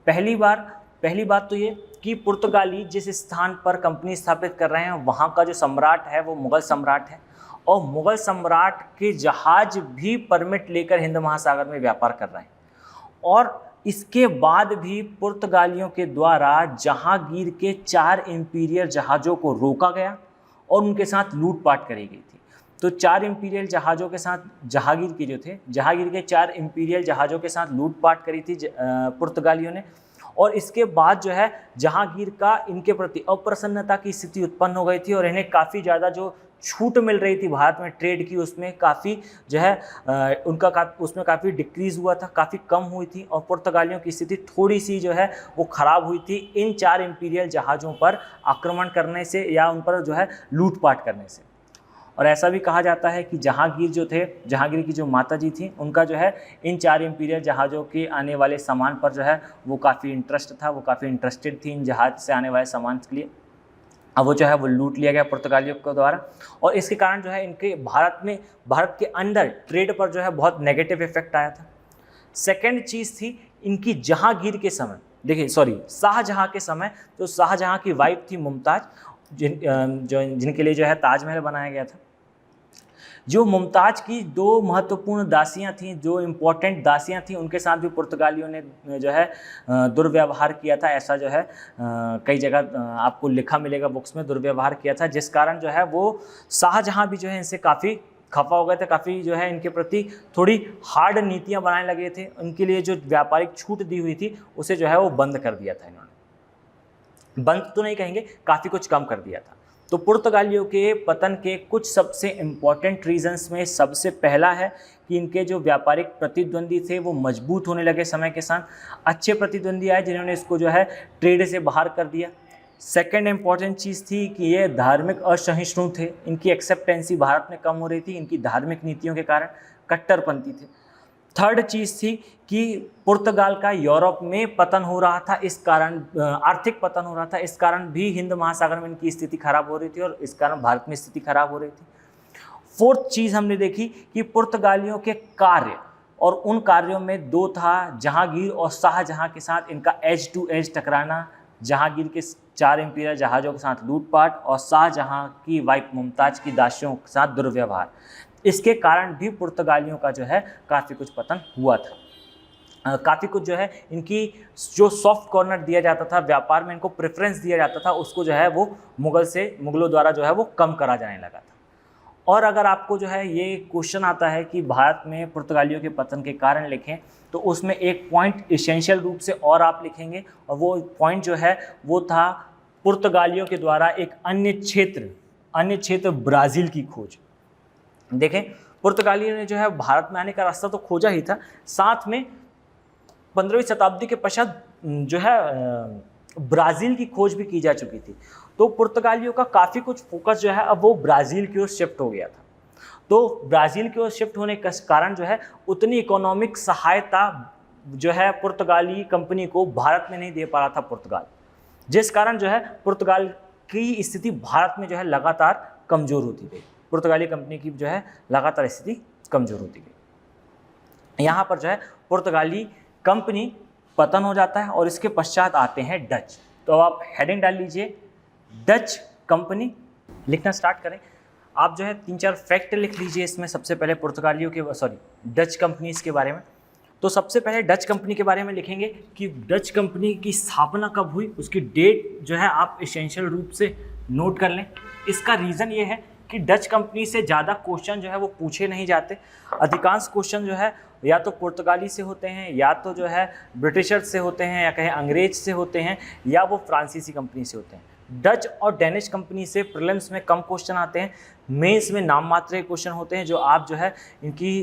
पहली बात तो ये कि पुर्तगाली जिस स्थान पर कंपनी स्थापित कर रहे हैं वहाँ का जो सम्राट है वो मुग़ल सम्राट है, और मुग़ल सम्राट के जहाज भी परमिट लेकर हिंद महासागर में व्यापार कर रहे हैं। और इसके बाद भी पुर्तगालियों के द्वारा जहांगीर के 4 इंपीरियल जहाज़ों को रोका गया और उनके साथ लूटपाट करी गई थी। तो 4 इंपीरियल जहाज़ों के साथ जहांगीर के जो थे, जहांगीर के 4 इंपीरियल जहाज़ों के साथ लूटपाट करी थी पुर्तगालियों ने। और इसके बाद जो है जहांगीर का इनके प्रति अप्रसन्नता की स्थिति उत्पन्न हो गई थी और इन्हें काफ़ी ज़्यादा जो छूट मिल रही थी भारत में ट्रेड की, उसमें काफ़ी जो है उसमें काफ़ी डिक्रीज़ हुआ था, काफ़ी कम हुई थी और पुर्तगालियों की स्थिति थोड़ी सी जो है वो ख़राब हुई थी इन 4 इंपीरियल जहाज़ों पर आक्रमण करने से या उन पर जो है लूटपाट करने से। और ऐसा भी कहा जाता है कि जहांगीर जो थे, जहांगीर की जो माता जी थी, उनका जो है इन 4 इंपीरियल जहाज़ों के आने वाले सामान पर जो है वो काफ़ी इंटरेस्ट था, वो काफ़ी इंटरेस्टेड थी इन जहाज़ से आने वाले सामान के लिए। अब वो जो है वो लूट लिया गया पुर्तगालियों के द्वारा और इसके कारण जो है इनके भारत के अंदर ट्रेड पर जो है बहुत नेगेटिव इफेक्ट आया था। सेकेंड चीज़ थी इनकी जहांगीर के समय, देखिए शाहजहां के समय, तो शाहजहां की वाइफ थी मुमताज़, जिनके लिए जो है ताजमहल बनाया गया था। जो मुमताज़ की 2 महत्वपूर्ण दासियां थीं, जो इम्पोर्टेंट दासियां थीं, उनके साथ भी पुर्तगालियों ने जो है दुर्व्यवहार किया था। ऐसा जो है कई जगह आपको लिखा मिलेगा बुक्स में, दुर्व्यवहार किया था, जिस कारण जो है वो शाहजहां भी जो है इनसे काफ़ी खफा हो गए थे, काफ़ी जो है इनके प्रति थोड़ी हार्ड नीतियाँ बनाने लगे थे। उनके लिए जो व्यापारिक छूट दी हुई थी उसे जो है वो बंद कर दिया था इन्होंने, बंद तो नहीं कहेंगे, काफ़ी कुछ कम कर दिया था। तो पुर्तगालियों के पतन के कुछ सबसे इम्पॉर्टेंट रीजंस में सबसे पहला है कि इनके जो व्यापारिक प्रतिद्वंदी थे वो मजबूत होने लगे समय के साथ, अच्छे प्रतिद्वंदी आए जिन्होंने इसको जो है ट्रेड से बाहर कर दिया। सेकेंड इम्पॉर्टेंट चीज़ थी कि ये धार्मिक असहिष्णु थे, इनकी एक्सेप्टेंसी भारत में कम हो रही थी इनकी धार्मिक नीतियों के कारण, कट्टरपंथी थे। थर्ड चीज़ थी कि पुर्तगाल का यूरोप में पतन हो रहा था, इस कारण आर्थिक पतन हो रहा था, इस कारण भी हिंद महासागर में इनकी स्थिति खराब हो रही थी और इस कारण भारत में स्थिति खराब हो रही थी। फोर्थ चीज़ हमने देखी कि पुर्तगालियों के कार्य, और उन कार्यों में 2 था, जहांगीर और शाहजहां के साथ इनका एज टू एज टकराना, जहांगीर के 4 इंपीरियल जहाज़ों के साथ लूटपाट और शाहजहां की वाइफ मुमताज़ की दासियों के साथ दुर्व्यवहार। इसके कारण भी पुर्तगालियों का जो है काफ़ी कुछ पतन हुआ था। काफ़ी कुछ जो है इनकी जो सॉफ्ट कॉर्नर दिया जाता था, व्यापार में इनको प्रेफरेंस दिया जाता था, उसको जो है वो मुगलों द्वारा जो है वो कम करा जाने लगा था। और अगर आपको जो है ये क्वेश्चन आता है कि भारत में पुर्तगालियों के पतन के कारण लिखें, तो उसमें एक पॉइंट इसेंशियल रूप से और आप लिखेंगे, और वो पॉइंट जो है वो था पुर्तगालियों के द्वारा एक अन्य क्षेत्र ब्राज़ील की खोज। देखें, पुर्तगालियों ने जो है भारत में आने का रास्ता तो खोजा ही था, साथ में 15वीं शताब्दी के पश्चात जो है ब्राज़ील की खोज भी की जा चुकी थी। तो पुर्तगालियों का काफ़ी कुछ फोकस जो है अब वो ब्राज़ील की ओर शिफ्ट हो गया था। तो ब्राज़ील की ओर शिफ्ट होने के कारण जो है उतनी इकोनॉमिक सहायता जो है पुर्तगाली कंपनी को भारत में नहीं दे पा रहा था पुर्तगाल, जिस कारण जो है पुर्तगाल की स्थिति भारत में जो है लगातार कमज़ोर होती गई, पुर्तगाली कंपनी की जो है लगातार स्थिति कमज़ोर होती गई। यहाँ पर जो है पुर्तगाली कंपनी पतन हो जाता है और इसके पश्चात आते हैं डच। तो अब आप हेडिंग डाल लीजिए, डच कंपनी, लिखना स्टार्ट करें। आप जो है 3-4 फैक्ट लिख लीजिए इसमें। सबसे पहले डच कंपनीज़ के बारे में। तो सबसे पहले डच कंपनी के बारे में लिखेंगे कि डच कंपनी की स्थापना कब हुई, उसकी डेट जो है आप एसेंशियल रूप से नोट कर लें। इसका रीज़न ये है कि डच कंपनी से ज़्यादा क्वेश्चन जो है वो पूछे नहीं जाते। अधिकांश क्वेश्चन जो है या तो पुर्तगाली से होते हैं, या तो जो है ब्रिटिशर्स से होते हैं, या कहें अंग्रेज से होते हैं, या वो फ्रांसीसी कंपनी से होते हैं। डच और डेनिश कंपनी से प्रीलिम्स में कम क्वेश्चन आते हैं, मेंस में नाम मात्र क्वेश्चन होते हैं, जो आप जो है इनकी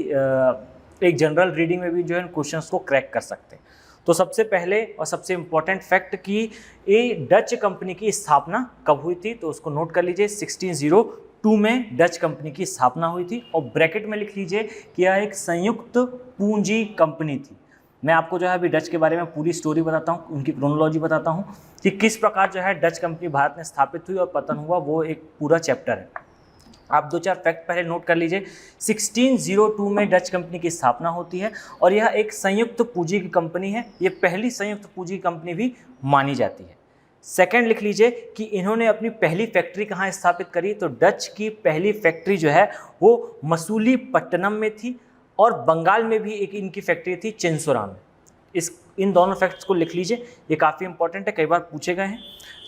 एक जनरल रीडिंग में भी जो है क्वेश्चंस को क्रैक कर सकते हैं। तो सबसे पहले और सबसे इम्पॉर्टेंट फैक्ट कि ये डच कंपनी की स्थापना कब हुई थी, तो उसको नोट कर लीजिए। 1602 में डच कंपनी की स्थापना हुई थी, और ब्रैकेट में लिख लीजिए कि यह एक संयुक्त पूंजी कंपनी थी। मैं आपको जो है अभी डच के बारे में पूरी स्टोरी बताता हूँ, उनकी क्रोनोलॉजी बताता हूँ कि किस प्रकार जो है डच कंपनी भारत में स्थापित हुई और पतन हुआ, वो एक पूरा चैप्टर है। आप 2-4 फैक्ट पहले नोट कर लीजिए। 1602 में डच कंपनी की स्थापना होती है और यह एक संयुक्त पूंजी की कंपनी है। ये पहली संयुक्त पूंजी कंपनी भी मानी जाती है। सेकंड लिख लीजिए कि इन्होंने अपनी पहली फैक्ट्री कहाँ स्थापित करी, तो डच की पहली फैक्ट्री जो है वो मसूलीपट्टनम में थी, और बंगाल में भी एक इनकी फैक्ट्री थी चिंसोरा में। इन दोनों फैक्ट्स को लिख लीजिए, ये काफ़ी इंपॉर्टेंट है, कई बार पूछे गए हैं।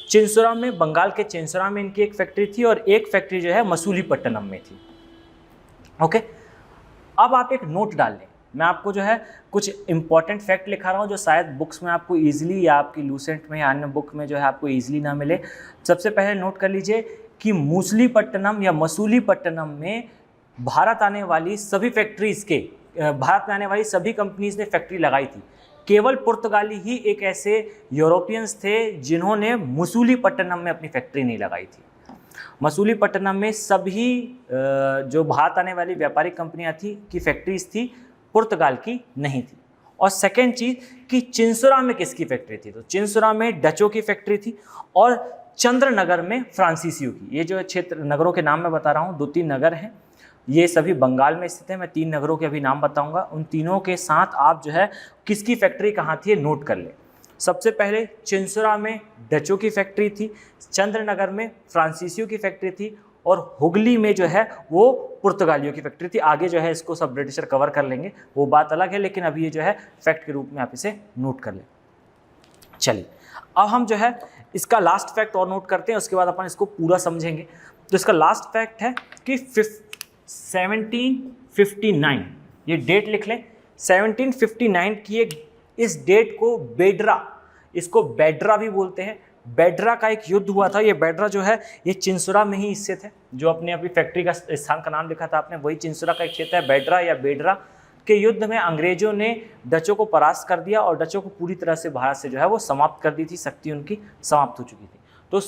चिंसुरा में, बंगाल के चिंसुरा में इनकी एक फैक्ट्री थी और एक फैक्ट्री जो है मसूलीपट्टनम में थी। ओके, अब आप एक नोट डाल लें, मैं आपको जो है कुछ इंपॉर्टेंट फैक्ट लिखा रहा हूँ जो शायद बुक्स में आपको ईजिली या आपकी लूसेंट में या अन्य बुक में जो है आपको ईजिली ना मिले। सबसे पहले नोट कर लीजिए कि मूसलीपट्टनम या मसूलीपट्टनम में भारत आने वाली सभी फैक्ट्रीज़ के, भारत में आने वाली सभी कंपनीज़ ने फैक्ट्री लगाई थी। केवल पुर्तगाली ही एक ऐसे यूरोपियंस थे जिन्होंने मसूलीपट्टनम में अपनी फैक्ट्री नहीं लगाई थी। मसूलीपट्टनम में सभी जो भारत आने वाली व्यापारिक कंपनियां थी की फैक्ट्रीज थी, पुर्तगाल की नहीं थी। और सेकेंड चीज़ कि चिंसुरा में किसकी फैक्ट्री थी, तो चिंसुरा में डचों की फैक्ट्री थी और चंद्रनगर में फ्रांसीसियों की। ये जो क्षेत्र, नगरों के नाम मैं बता रहा हूँ, 2-3 नगर हैं, ये सभी बंगाल में स्थित है। मैं 3 नगरों के अभी नाम बताऊंगा, उन तीनों के साथ आप जो है किसकी फैक्ट्री कहाँ थी नोट कर लें। सबसे पहले चिंसुरा में डचों की फैक्ट्री थी, चंद्रनगर में फ्रांसीसियों की फैक्ट्री थी और हुगली में जो है वो पुर्तगालियों की फैक्ट्री थी। आगे जो है इसको सब ब्रिटिशर कवर कर लेंगे, वो बात अलग है, लेकिन अभी ये जो है फैक्ट के रूप में आप इसे नोट कर लें। चलिए अब हम जो है इसका लास्ट फैक्ट और नोट करते हैं, उसके बाद अपन इसको पूरा समझेंगे। तो इसका लास्ट फैक्ट है कि 1759, ये डेट लिख लें, 1759 की एक, इस डेट को बेडरा, इसको बेड्रा भी बोलते हैं, बेड्रा का एक युद्ध हुआ था। ये बेड्रा जो है ये चिंसुरा में ही स्थित है, जो अपने अभी फैक्ट्री का स्थान का नाम लिखा था आपने, वही चिंसुरा का एक क्षेत्र है। बेड्रा या बेड्रा के युद्ध में अंग्रेजों ने डचों को परास्त कर दिया और डचों को पूरी तरह से भारत से जो है वो समाप्त कर दी थी, शक्ति उनकी समाप्त हो चुकी थी। तो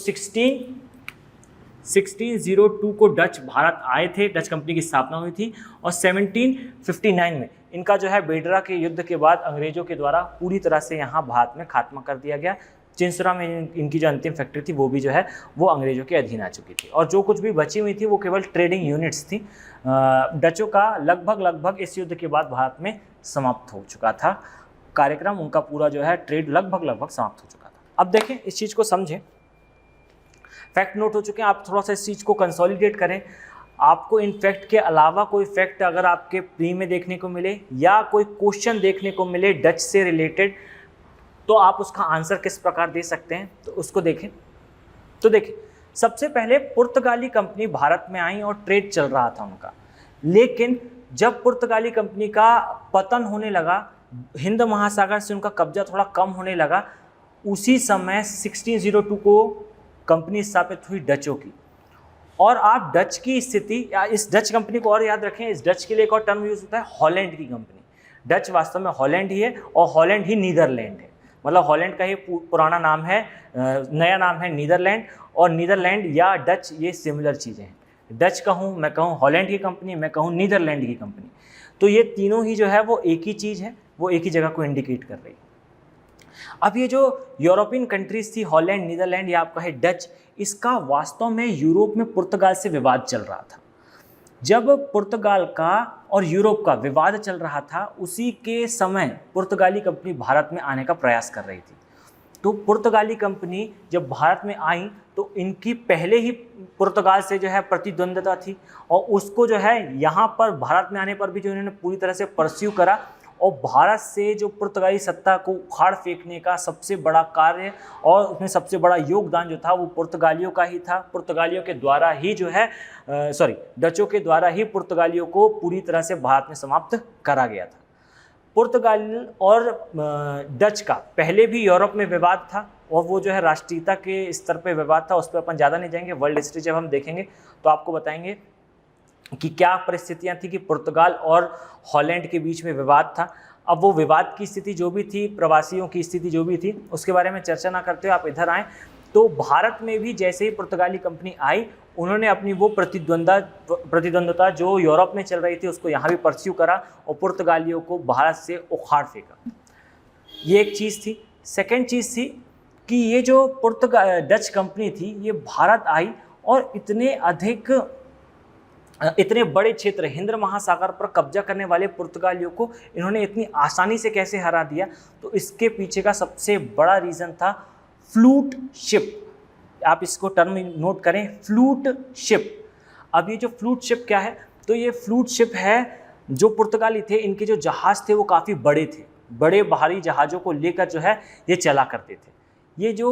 1602 को डच भारत आए थे, डच कंपनी की स्थापना हुई थी और 1759 में इनका जो है बेडरा के युद्ध के बाद अंग्रेजों के द्वारा पूरी तरह से यहाँ भारत में खात्मा कर दिया गया। चिंसुरा में इनकी जो अंतिम फैक्ट्री थी वो भी जो है वो अंग्रेजों के अधीन आ चुकी थी और जो कुछ भी बची हुई थी वो केवल ट्रेडिंग यूनिट्स थी। डचों का लगभग इस युद्ध के बाद भारत में समाप्त हो चुका था कार्यक्रम, उनका पूरा जो है ट्रेड लगभग समाप्त हो चुका था। अब देखें, इस चीज़ को समझें, फैक्ट नोट हो चुके हैं, आप थोड़ा सा इस चीज़ को कंसोलिडेट करें। आपको इन फैक्ट के अलावा कोई फैक्ट अगर आपके प्री में देखने को मिले या कोई क्वेश्चन देखने को मिले डच से रिलेटेड, तो आप उसका आंसर किस प्रकार दे सकते हैं, तो उसको देखें। तो देखें, सबसे पहले पुर्तगाली कंपनी भारत में आई और ट्रेड चल रहा था उनका, लेकिन जब पुर्तगाली कंपनी का पतन होने लगा, हिंद महासागर से उनका कब्जा थोड़ा कम होने लगा, उसी समय 1602 को कंपनी स्थापित हुई डचों की। और आप डच की स्थिति या इस डच कंपनी को और याद रखें, इस डच के लिए एक और टर्म यूज होता है, हॉलैंड की कंपनी। डच वास्तव में हॉलैंड ही है और हॉलैंड ही नीदरलैंड है, मतलब हॉलैंड का ही पुराना नाम है, नया नाम है नीदरलैंड, और नीदरलैंड या डच ये सिमिलर चीज़ें हैं। डच कहूँ, मैं कहूँ हॉलैंड की कंपनी, मैं कहूँ नीदरलैंड की कंपनी, तो ये तीनों ही जो है वो एक ही चीज़ है, वो एक ही जगह को इंडिकेट कर रही है। अब ये जो यूरोपियन कंट्रीज थी, हॉलैंड, नीदरलैंड या आपका है डच, इसका वास्तव में यूरोप में पुर्तगाल से विवाद चल रहा था। जब पुर्तगाल का और यूरोप का विवाद चल रहा था, उसी के समय पुर्तगाली कंपनी भारत में आने का प्रयास कर रही थी। तो पुर्तगाली कंपनी जब भारत में आई तो इनकी पहले ही पुर्तगाल से जो है प्रतिद्वंद्विता थी और उसको जो है यहाँ पर भारत में आने पर भी जो इन्होंने पूरी तरह से परस्यू करा और भारत से जो पुर्तगाली सत्ता को उखाड़ फेंकने का सबसे बड़ा कार्य और उसमें सबसे बड़ा योगदान जो था वो पुर्तगालियों का ही था। पुर्तगालियों के द्वारा ही जो है डचों के द्वारा ही पुर्तगालियों को पूरी तरह से भारत में समाप्त करा गया था। पुर्तगाल और डच का पहले भी यूरोप में विवाद था और वो जो है राष्ट्रीयता के स्तर पे विवाद था, उस पर अपन ज़्यादा नहीं जाएंगे। वर्ल्ड हिस्ट्री जब हम देखेंगे तो आपको बताएंगे कि क्या परिस्थितियां थी कि पुर्तगाल और हॉलैंड के बीच में विवाद था। अब वो विवाद की स्थिति जो भी थी, प्रवासियों की स्थिति जो भी थी, उसके बारे में चर्चा ना करते हुए आप इधर आएँ तो भारत में भी जैसे ही पुर्तगाली कंपनी आई, उन्होंने अपनी वो प्रतिद्वंद्विता जो यूरोप में चल रही थी उसको यहाँ भी परस्यू करा और पुर्तगालियों को भारत से उखाड़ फेंका। ये एक चीज़ थी। सेकेंड चीज़ थी कि ये जो डच कंपनी थी ये भारत आई और इतने बड़े क्षेत्र हिंद महासागर पर कब्जा करने वाले पुर्तगालियों को इन्होंने इतनी आसानी से कैसे हरा दिया, तो इसके पीछे का सबसे बड़ा रीज़न था फ्लूट शिप। आप इसको टर्म नोट करें, फ्लूट शिप। अब ये जो फ्लूट शिप क्या है, तो ये फ्लूट शिप है, जो पुर्तगाली थे इनके जो जहाज़ थे वो काफ़ी बड़े थे बड़े भारी जहाज़ों को लेकर जो है ये चला करते थे। ये जो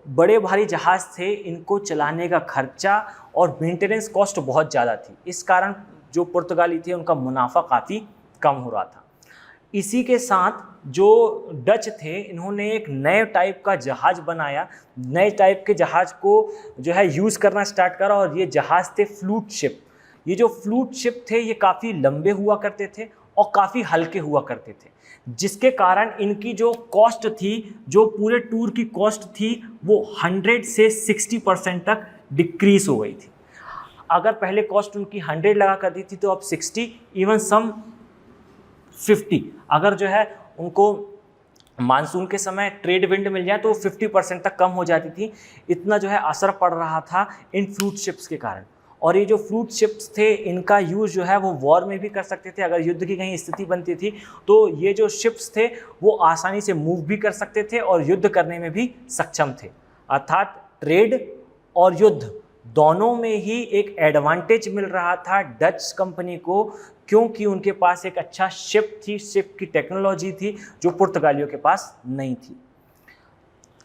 बड़े भारी जहाज़ थे इनको चलाने का खर्चा और मेंटेनेंस कॉस्ट बहुत ज़्यादा थी, इस कारण जो पुर्तगाली थे उनका मुनाफा काफ़ी कम हो रहा था। इसी के साथ जो डच थे इन्होंने एक नए टाइप का जहाज़ बनाया, नए टाइप के जहाज़ को जो है यूज़ करना स्टार्ट करा और ये जहाज़ थे फ्लूट शिप। ये जो फ्लूट शिप थे ये काफ़ी लंबे हुआ करते थे और काफ़ी हल्के हुआ करते थे, जिसके कारण इनकी जो कॉस्ट थी, जो पूरे टूर की कॉस्ट थी, वो 100 से 60% तक डिक्रीज हो गई थी। अगर पहले कॉस्ट उनकी 100 लगा कर दी थी तो अब 60, इवन सम 50। अगर जो है उनको मानसून के समय ट्रेड विंड मिल जाए तो 50% तक कम हो जाती थी। इतना जो है असर पड़ रहा था इन फ्लूट शिप्स के कारण। और ये जो फ्लूट शिप्स थे इनका यूज़ जो है वो वॉर में भी कर सकते थे। अगर युद्ध की कहीं स्थिति बनती थी तो ये जो शिप्स थे वो आसानी से मूव भी कर सकते थे और युद्ध करने में भी सक्षम थे। अर्थात ट्रेड और युद्ध दोनों में ही एक एडवांटेज मिल रहा था डच कंपनी को, क्योंकि उनके पास एक अच्छा शिप थी, शिप की टेक्नोलॉजी थी जो पुर्तगालियों के पास नहीं थी।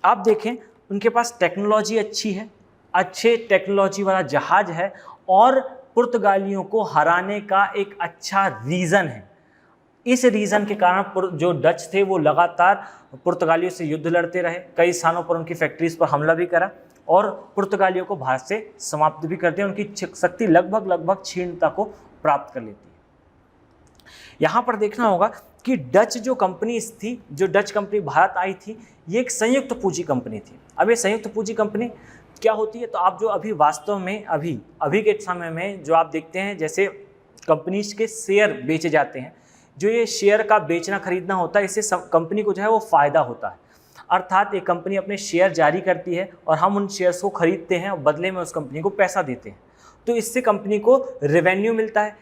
आप देखें उनके पास टेक्नोलॉजी अच्छी है, अच्छे टेक्नोलॉजी वाला जहाज है और पुर्तगालियों को हराने का एक अच्छा रीज़न है। इस रीज़न के कारण जो डच थे वो लगातार पुर्तगालियों से युद्ध लड़ते रहे, कई स्थानों पर उनकी फैक्ट्रीज पर हमला भी करा और पुर्तगालियों को भारत से समाप्त भी कर दिया। उनकी शक्ति लगभग क्षीणता को प्राप्त कर लेती है। यहाँ पर देखना होगा कि डच जो कंपनी थी, जो डच कंपनी भारत आई थी, ये एक संयुक्त पूंजी कंपनी थी। अब ये संयुक्त पूंजी कंपनी क्या होती है, तो आप जो अभी वास्तव में अभी के समय में जो आप देखते हैं, जैसे कंपनीज के शेयर बेचे जाते हैं, जो ये शेयर का बेचना खरीदना होता है, इससे कंपनी को जो है वो फ़ायदा होता है। अर्थात एक कंपनी अपने शेयर जारी करती है और हम उन शेयर्स को खरीदते हैं और बदले में उस कंपनी को पैसा देते हैं। तो इससे कंपनी को रेवेन्यू मिलता है,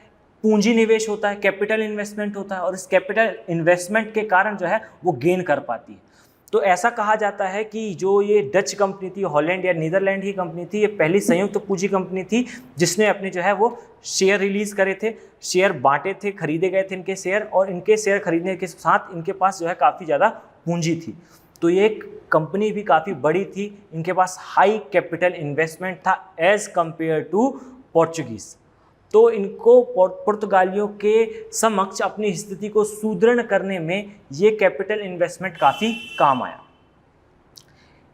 पूंजी निवेश होता है, कैपिटल इन्वेस्टमेंट होता है और इस कैपिटल इन्वेस्टमेंट के कारण जो है वो गेन कर पाती है। तो ऐसा कहा जाता है कि जो ये डच कंपनी थी, हॉलैंड या नीदरलैंड की कंपनी थी, ये पहली संयुक्त पूंजी कंपनी थी जिसने अपने जो है वो शेयर रिलीज़ करे थे, शेयर बांटे थे, खरीदे गए थे इनके शेयर, और इनके शेयर खरीदने के साथ इनके पास जो है काफ़ी ज़्यादा पूंजी थी। तो ये कंपनी भी काफ़ी बड़ी थी, इनके पास हाई कैपिटल इन्वेस्टमेंट था एज़ कम्पेयर टू पोर्चुगीज़। तो इनको पुर्तगालियों के समक्ष अपनी स्थिति को सुदृढ़ करने में ये कैपिटल इन्वेस्टमेंट काफ़ी काम आया।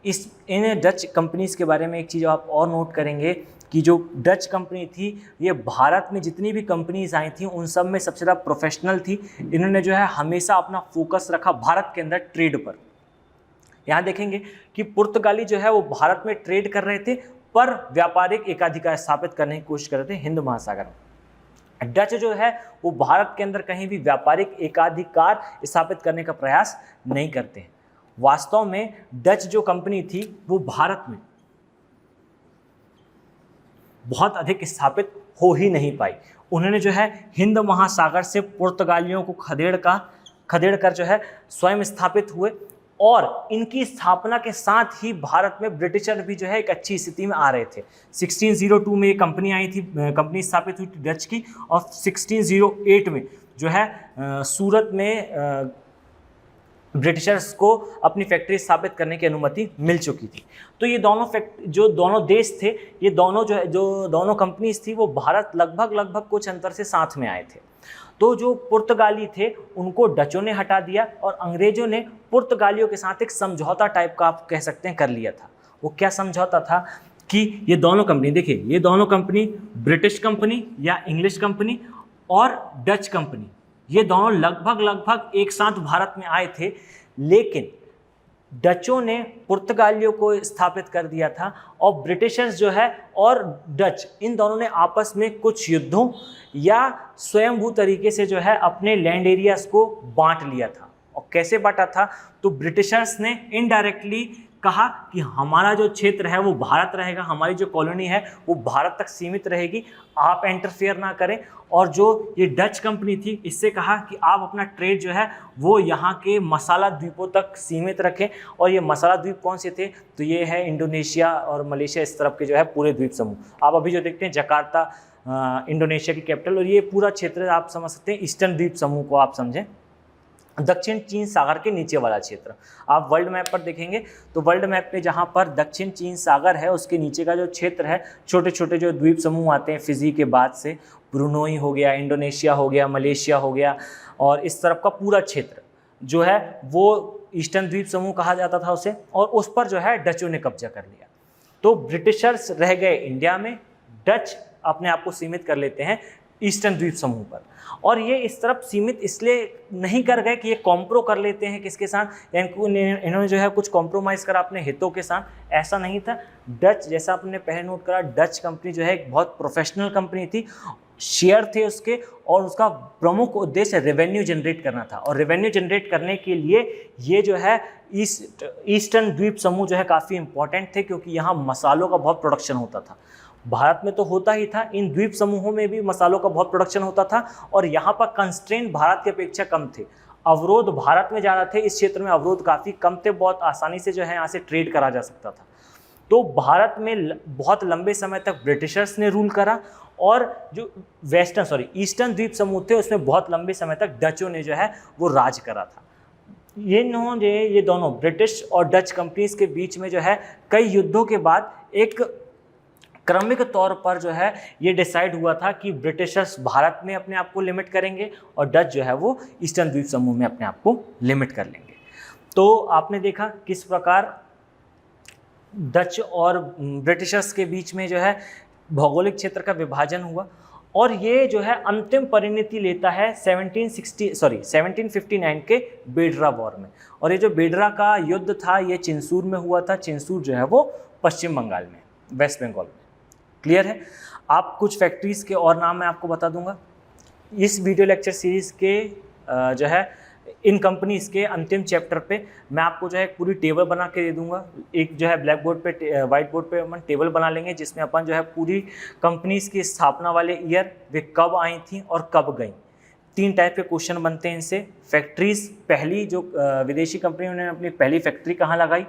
इन डच कंपनीज़ के बारे में एक चीज़ आप और नोट करेंगे कि जो डच कंपनी थी, ये भारत में जितनी भी कंपनीज़ आई थी उन सब में सबसे ज़्यादा प्रोफेशनल थी। इन्होंने जो है हमेशा अपना फोकस रखा भारत के अंदर ट्रेड पर। यहाँ देखेंगे कि पुर्तगाली जो है वो भारत में ट्रेड कर रहे थे पर व्यापारिक एकाधिकार स्थापित करने की कोशिश कर रहे थे हिंद महासागर में। डच जो है वो भारत के अंदर कहीं भी व्यापारिक एकाधिकार स्थापित करने का प्रयास नहीं करते हैं। वास्तव में डच जो कंपनी थी वो भारत में बहुत अधिक स्थापित हो ही नहीं पाई। उन्होंने जो है हिंद महासागर से पुर्तगालियों को खदेड़ कर जो है स्वयं स्थापित हुए और इनकी स्थापना के साथ ही भारत में ब्रिटिशर भी जो है एक अच्छी स्थिति में आ रहे थे। 1602 में ये कंपनी आई थी, कंपनी स्थापित हुई थी डच की, और 1608 में जो है सूरत में ब्रिटिशर्स को अपनी फैक्ट्री स्थापित करने की अनुमति मिल चुकी थी। तो ये दोनों देश थे, ये जो दोनों कंपनीज थी वो भारत लगभग कुछ अंतर से साथ में आए थे। तो जो पुर्तगाली थे उनको डचों ने हटा दिया और अंग्रेजों ने पुर्तगालियों के साथ एक समझौता टाइप का आप कह सकते हैं कर लिया था। वो क्या समझौता था कि ये दोनों कंपनी, देखिए ये दोनों कंपनी, ब्रिटिश कंपनी या इंग्लिश कंपनी और डच कंपनी, ये दोनों लगभग एक साथ भारत में आए थे, लेकिन डचों ने पुर्तगालियों को स्थापित कर दिया था और ब्रिटिशर्स जो है और डच इन दोनों ने आपस में कुछ युद्धों या स्वयंभू तरीके से जो है अपने लैंड एरियाज को बांट लिया था। और कैसे बांटा था, तो ब्रिटिशर्स ने इनडायरेक्टली कहा कि हमारा जो क्षेत्र है वो भारत रहेगा, हमारी जो कॉलोनी है वो भारत तक सीमित रहेगी, आप इंटरफेयर ना करें। और जो ये डच कंपनी थी इससे कहा कि आप अपना ट्रेड जो है वो यहाँ के मसाला द्वीपों तक सीमित रखें। और ये मसाला द्वीप कौन से थे, तो ये है इंडोनेशिया और मलेशिया, इस तरफ के जो है पूरे द्वीप समूह। आप अभी जो देखते हैं जकार्ता इंडोनेशिया की कैपिटल, और ये पूरा क्षेत्र आप समझ सकते हैं ईस्टर्न द्वीप समूह को आप समझें। दक्षिण चीन सागर के नीचे वाला क्षेत्र। आप वर्ल्ड मैप पर देखेंगे तो वर्ल्ड मैप पे जहाँ पर दक्षिण चीन सागर है उसके नीचे का जो क्षेत्र है, छोटे छोटे जो द्वीप समूह आते हैं फिजी के बाद से, ब्रुनोई हो गया, इंडोनेशिया हो गया, मलेशिया हो गया, और इस तरफ का पूरा क्षेत्र जो है वो ईस्टर्न द्वीप समूह कहा जाता था उसे, और उस पर जो है डचों ने कब्जा कर लिया। तो ब्रिटिशर्स रह गए इंडिया में, डच अपने आप को सीमित कर लेते हैं ईस्टर्न द्वीप समूह पर। और ये इस तरफ सीमित इसलिए नहीं कर गए कि ये कॉम्प्रो कर लेते हैं किसके साथ, इन्होंने जो है कुछ कॉम्प्रोमाइज़ करा अपने हितों के साथ, ऐसा नहीं था। डच, जैसा आपने पहले नोट करा, डच कंपनी जो है एक बहुत प्रोफेशनल कंपनी थी, शेयर थे उसके, और उसका प्रमुख उद्देश्य रेवेन्यू जनरेट करना था। और रेवेन्यू जनरेट करने के लिए ये जो है ईस्टर्न द्वीप समूह जो है काफ़ी इंपॉर्टेंट थे, क्योंकि यहाँ मसालों का बहुत प्रोडक्शन होता था। भारत में तो होता ही था, इन द्वीप समूहों में भी मसालों का बहुत प्रोडक्शन होता था, और यहाँ पर कंस्ट्रेंट भारत की अपेक्षा कम थे, अवरोध भारत में ज़्यादा थे, इस क्षेत्र में अवरोध काफ़ी कम थे, बहुत आसानी से जो है यहाँ से ट्रेड करा जा सकता था। तो भारत में बहुत लंबे समय तक ब्रिटिशर्स ने रूल करा, और जो ईस्टर्न द्वीप समूह थे उसमें बहुत लंबे समय तक डचों ने जो है वो राज करा था। ये दोनों ब्रिटिश और डच कंपनीज के बीच में जो है कई युद्धों के बाद एक क्रमिक तौर पर जो है ये डिसाइड हुआ था कि ब्रिटिशर्स भारत में अपने आप को लिमिट करेंगे और डच जो है वो ईस्टर्न द्वीप समूह में अपने आप को लिमिट कर लेंगे। तो आपने देखा किस प्रकार डच और ब्रिटिशर्स के बीच में जो है भौगोलिक क्षेत्र का विभाजन हुआ, और ये जो है अंतिम परिणति लेता है 1759 के बेडरा वॉर में। और ये जो बेडरा का युद्ध था ये चिंसूर में हुआ था। चिंसूर जो है वो पश्चिम बंगाल में, वेस्ट बंगाल में। क्लियर है? आप कुछ फैक्ट्रीज़ के और नाम मैं आपको बता दूंगा इस वीडियो लेक्चर सीरीज़ के जो है इन कंपनीज़ के अंतिम चैप्टर पे। मैं आपको जो है एक पूरी टेबल बना के दे दूंगा, एक जो है ब्लैक बोर्ड पे, वाइट बोर्ड पे अपन टेबल बना लेंगे, जिसमें अपन जो है पूरी कंपनीज़ की स्थापना वाले ईयर, वे कब आई थी और कब गई। 3 टाइप के क्वेश्चन बनते हैं इनसे। फैक्ट्रीज़, पहली जो विदेशी कंपनी ने अपनी पहली फैक्ट्री कहाँ लगाई।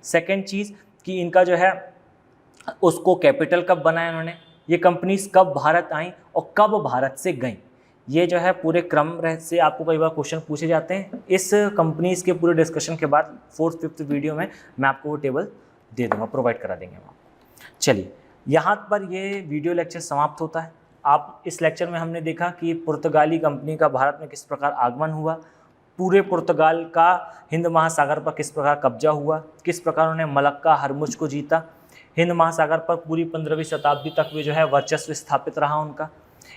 सेकेंड चीज़ कि इनका जो है उसको कैपिटल कब बनाया इन्होंने, ये कंपनीज कब भारत आई और कब भारत से गई। ये जो है पूरे क्रम से आपको कई बार क्वेश्चन पूछे जाते हैं। इस कंपनीज के पूरे डिस्कशन के बाद 4th 5th वीडियो में मैं आपको वो टेबल दे दूंगा, प्रोवाइड करा देंगे हम आपको। चलिए, यहाँ पर ये वीडियो लेक्चर समाप्त होता है। आप इस लेक्चर में हमने देखा कि पुर्तगाली कंपनी का भारत में किस प्रकार आगमन हुआ, पूरे पुर्तगाल का हिंद महासागर पर किस प्रकार कब्जा हुआ, किस प्रकार उन्होंने मलक्का हरमुज को जीता, हिंद महासागर पर पूरी 15वीं शताब्दी तक वे जो है वर्चस्व स्थापित रहा उनका।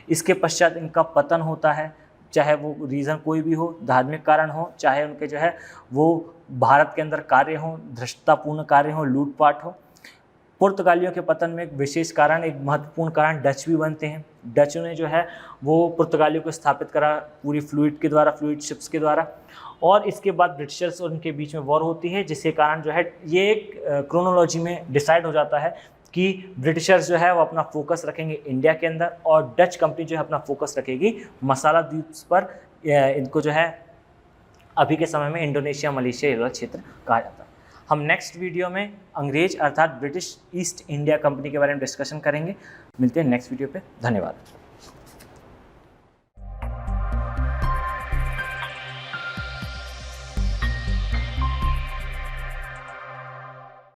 इसके पश्चात इनका पतन होता है, चाहे वो रीज़न कोई भी हो, धार्मिक कारण हो, चाहे उनके जो है वो भारत के अंदर कार्य हो, धृष्टतापूर्ण कार्य हो, लूटपाट हो। पुर्तगालियों के पतन में एक विशेष कारण, एक महत्वपूर्ण कारण डच भी बनते हैं। डचों ने जो है वो पुर्तगालियों को स्थापित करा पूरी फ्लूइड शिप्स के द्वारा, और इसके बाद ब्रिटिशर्स और उनके बीच में वॉर होती है, जिसके कारण जो है ये एक क्रोनोलॉजी में डिसाइड हो जाता है कि ब्रिटिशर्स जो है वो अपना फोकस रखेंगे इंडिया के अंदर, और डच कंपनी जो है अपना फोकस रखेगी मसाला द्वीप पर। इनको जो है अभी के समय में इंडोनेशिया, मलेशिया वाला क्षेत्र कहा जाता है। हम नेक्स्ट वीडियो में अंग्रेज अर्थात ब्रिटिश ईस्ट इंडिया कंपनी के बारे में डिस्कशन करेंगे। मिलते हैं नेक्स्ट वीडियो पे। धन्यवाद।